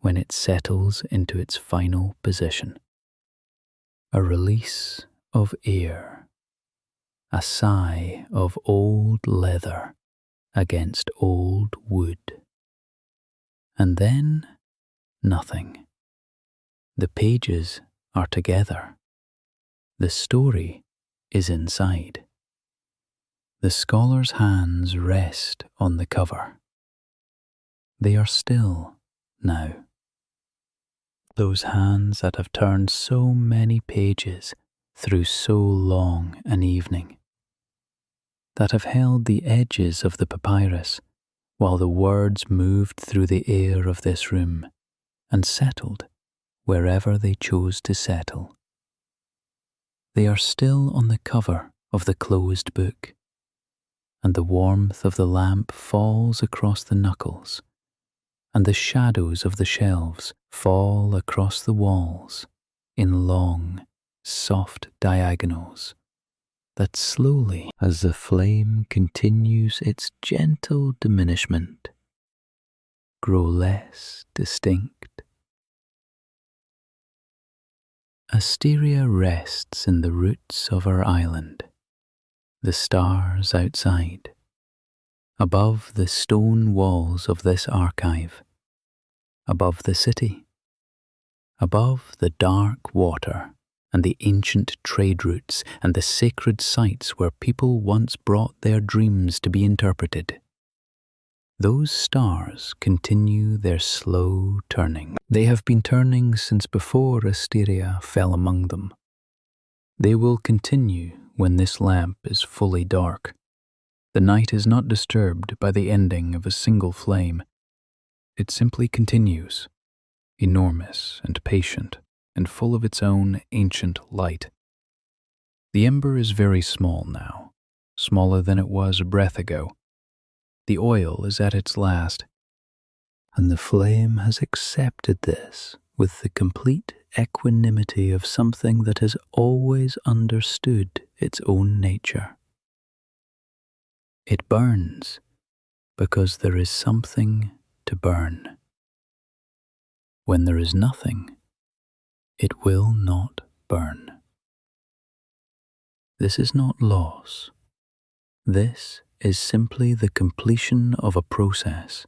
when it settles into its final position. A release of air, a sigh of old leather against old wood. And then nothing. The pages are together. The story is inside. The scholar's hands rest on the cover. They are still now. Those hands that have turned so many pages through so long an evening, that have held the edges of the papyrus while the words moved through the air of this room and settled wherever they chose to settle. They are still on the cover of the closed book, and the warmth of the lamp falls across the knuckles, and the shadows of the shelves fall across the walls in long, soft diagonals that slowly, as the flame continues its gentle diminishment, grow less distinct. Asteria rests in the roots of her island, the stars outside, above the stone walls of this archive, above the city, above the dark water and the ancient trade routes and the sacred sites where people once brought their dreams to be interpreted. Those stars continue their slow turning. They have been turning since before Asteria fell among them. They will continue when this lamp is fully dark. The night is not disturbed by the ending of a single flame. It simply continues, enormous and patient and full of its own ancient light. The ember is very small now, smaller than it was a breath ago. The oil is at its last, and the flame has accepted this with the complete equanimity of something that has always understood its own nature. It burns because there is something to burn. When there is nothing, it will not burn. This is not loss. This is simply the completion of a process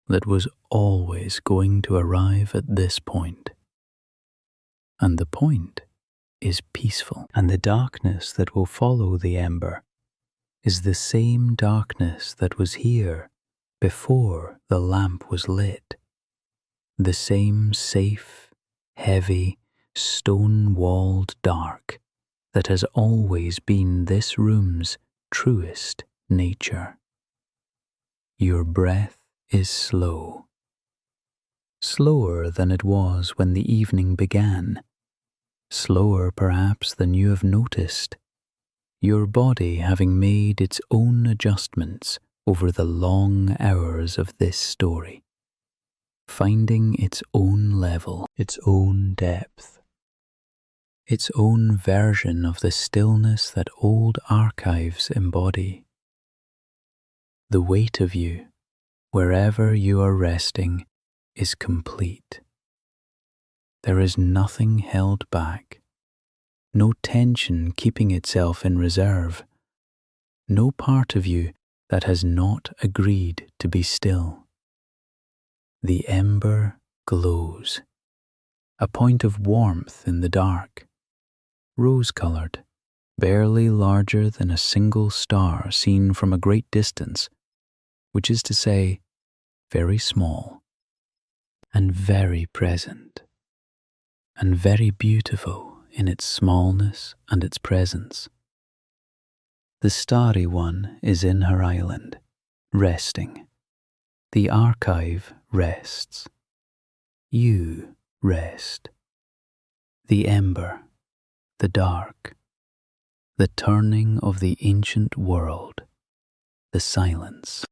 that was always going to arrive at this point. And the point is peaceful. And the darkness that will follow the ember is the same darkness that was here before the lamp was lit. The same safe, heavy, stone-walled dark that has always been this room's truest nature. Your breath is slow, slower than it was when the evening began, slower perhaps than you have noticed, your body having made its own adjustments over the long hours of this story, finding its own level, its own depth, its own version of the stillness that old archives embody. The weight of you, wherever you are resting, is complete. There is nothing held back, no tension keeping itself in reserve, no part of you that has not agreed to be still. The ember glows, a point of warmth in the dark, rose-coloured, barely larger than a single star seen from a great distance, which is to say, very small, and very present, and very beautiful in its smallness and its presence. The Starry One is in her island, resting. The archive rests. You rest. The ember, the dark, the turning of the ancient world, the silence.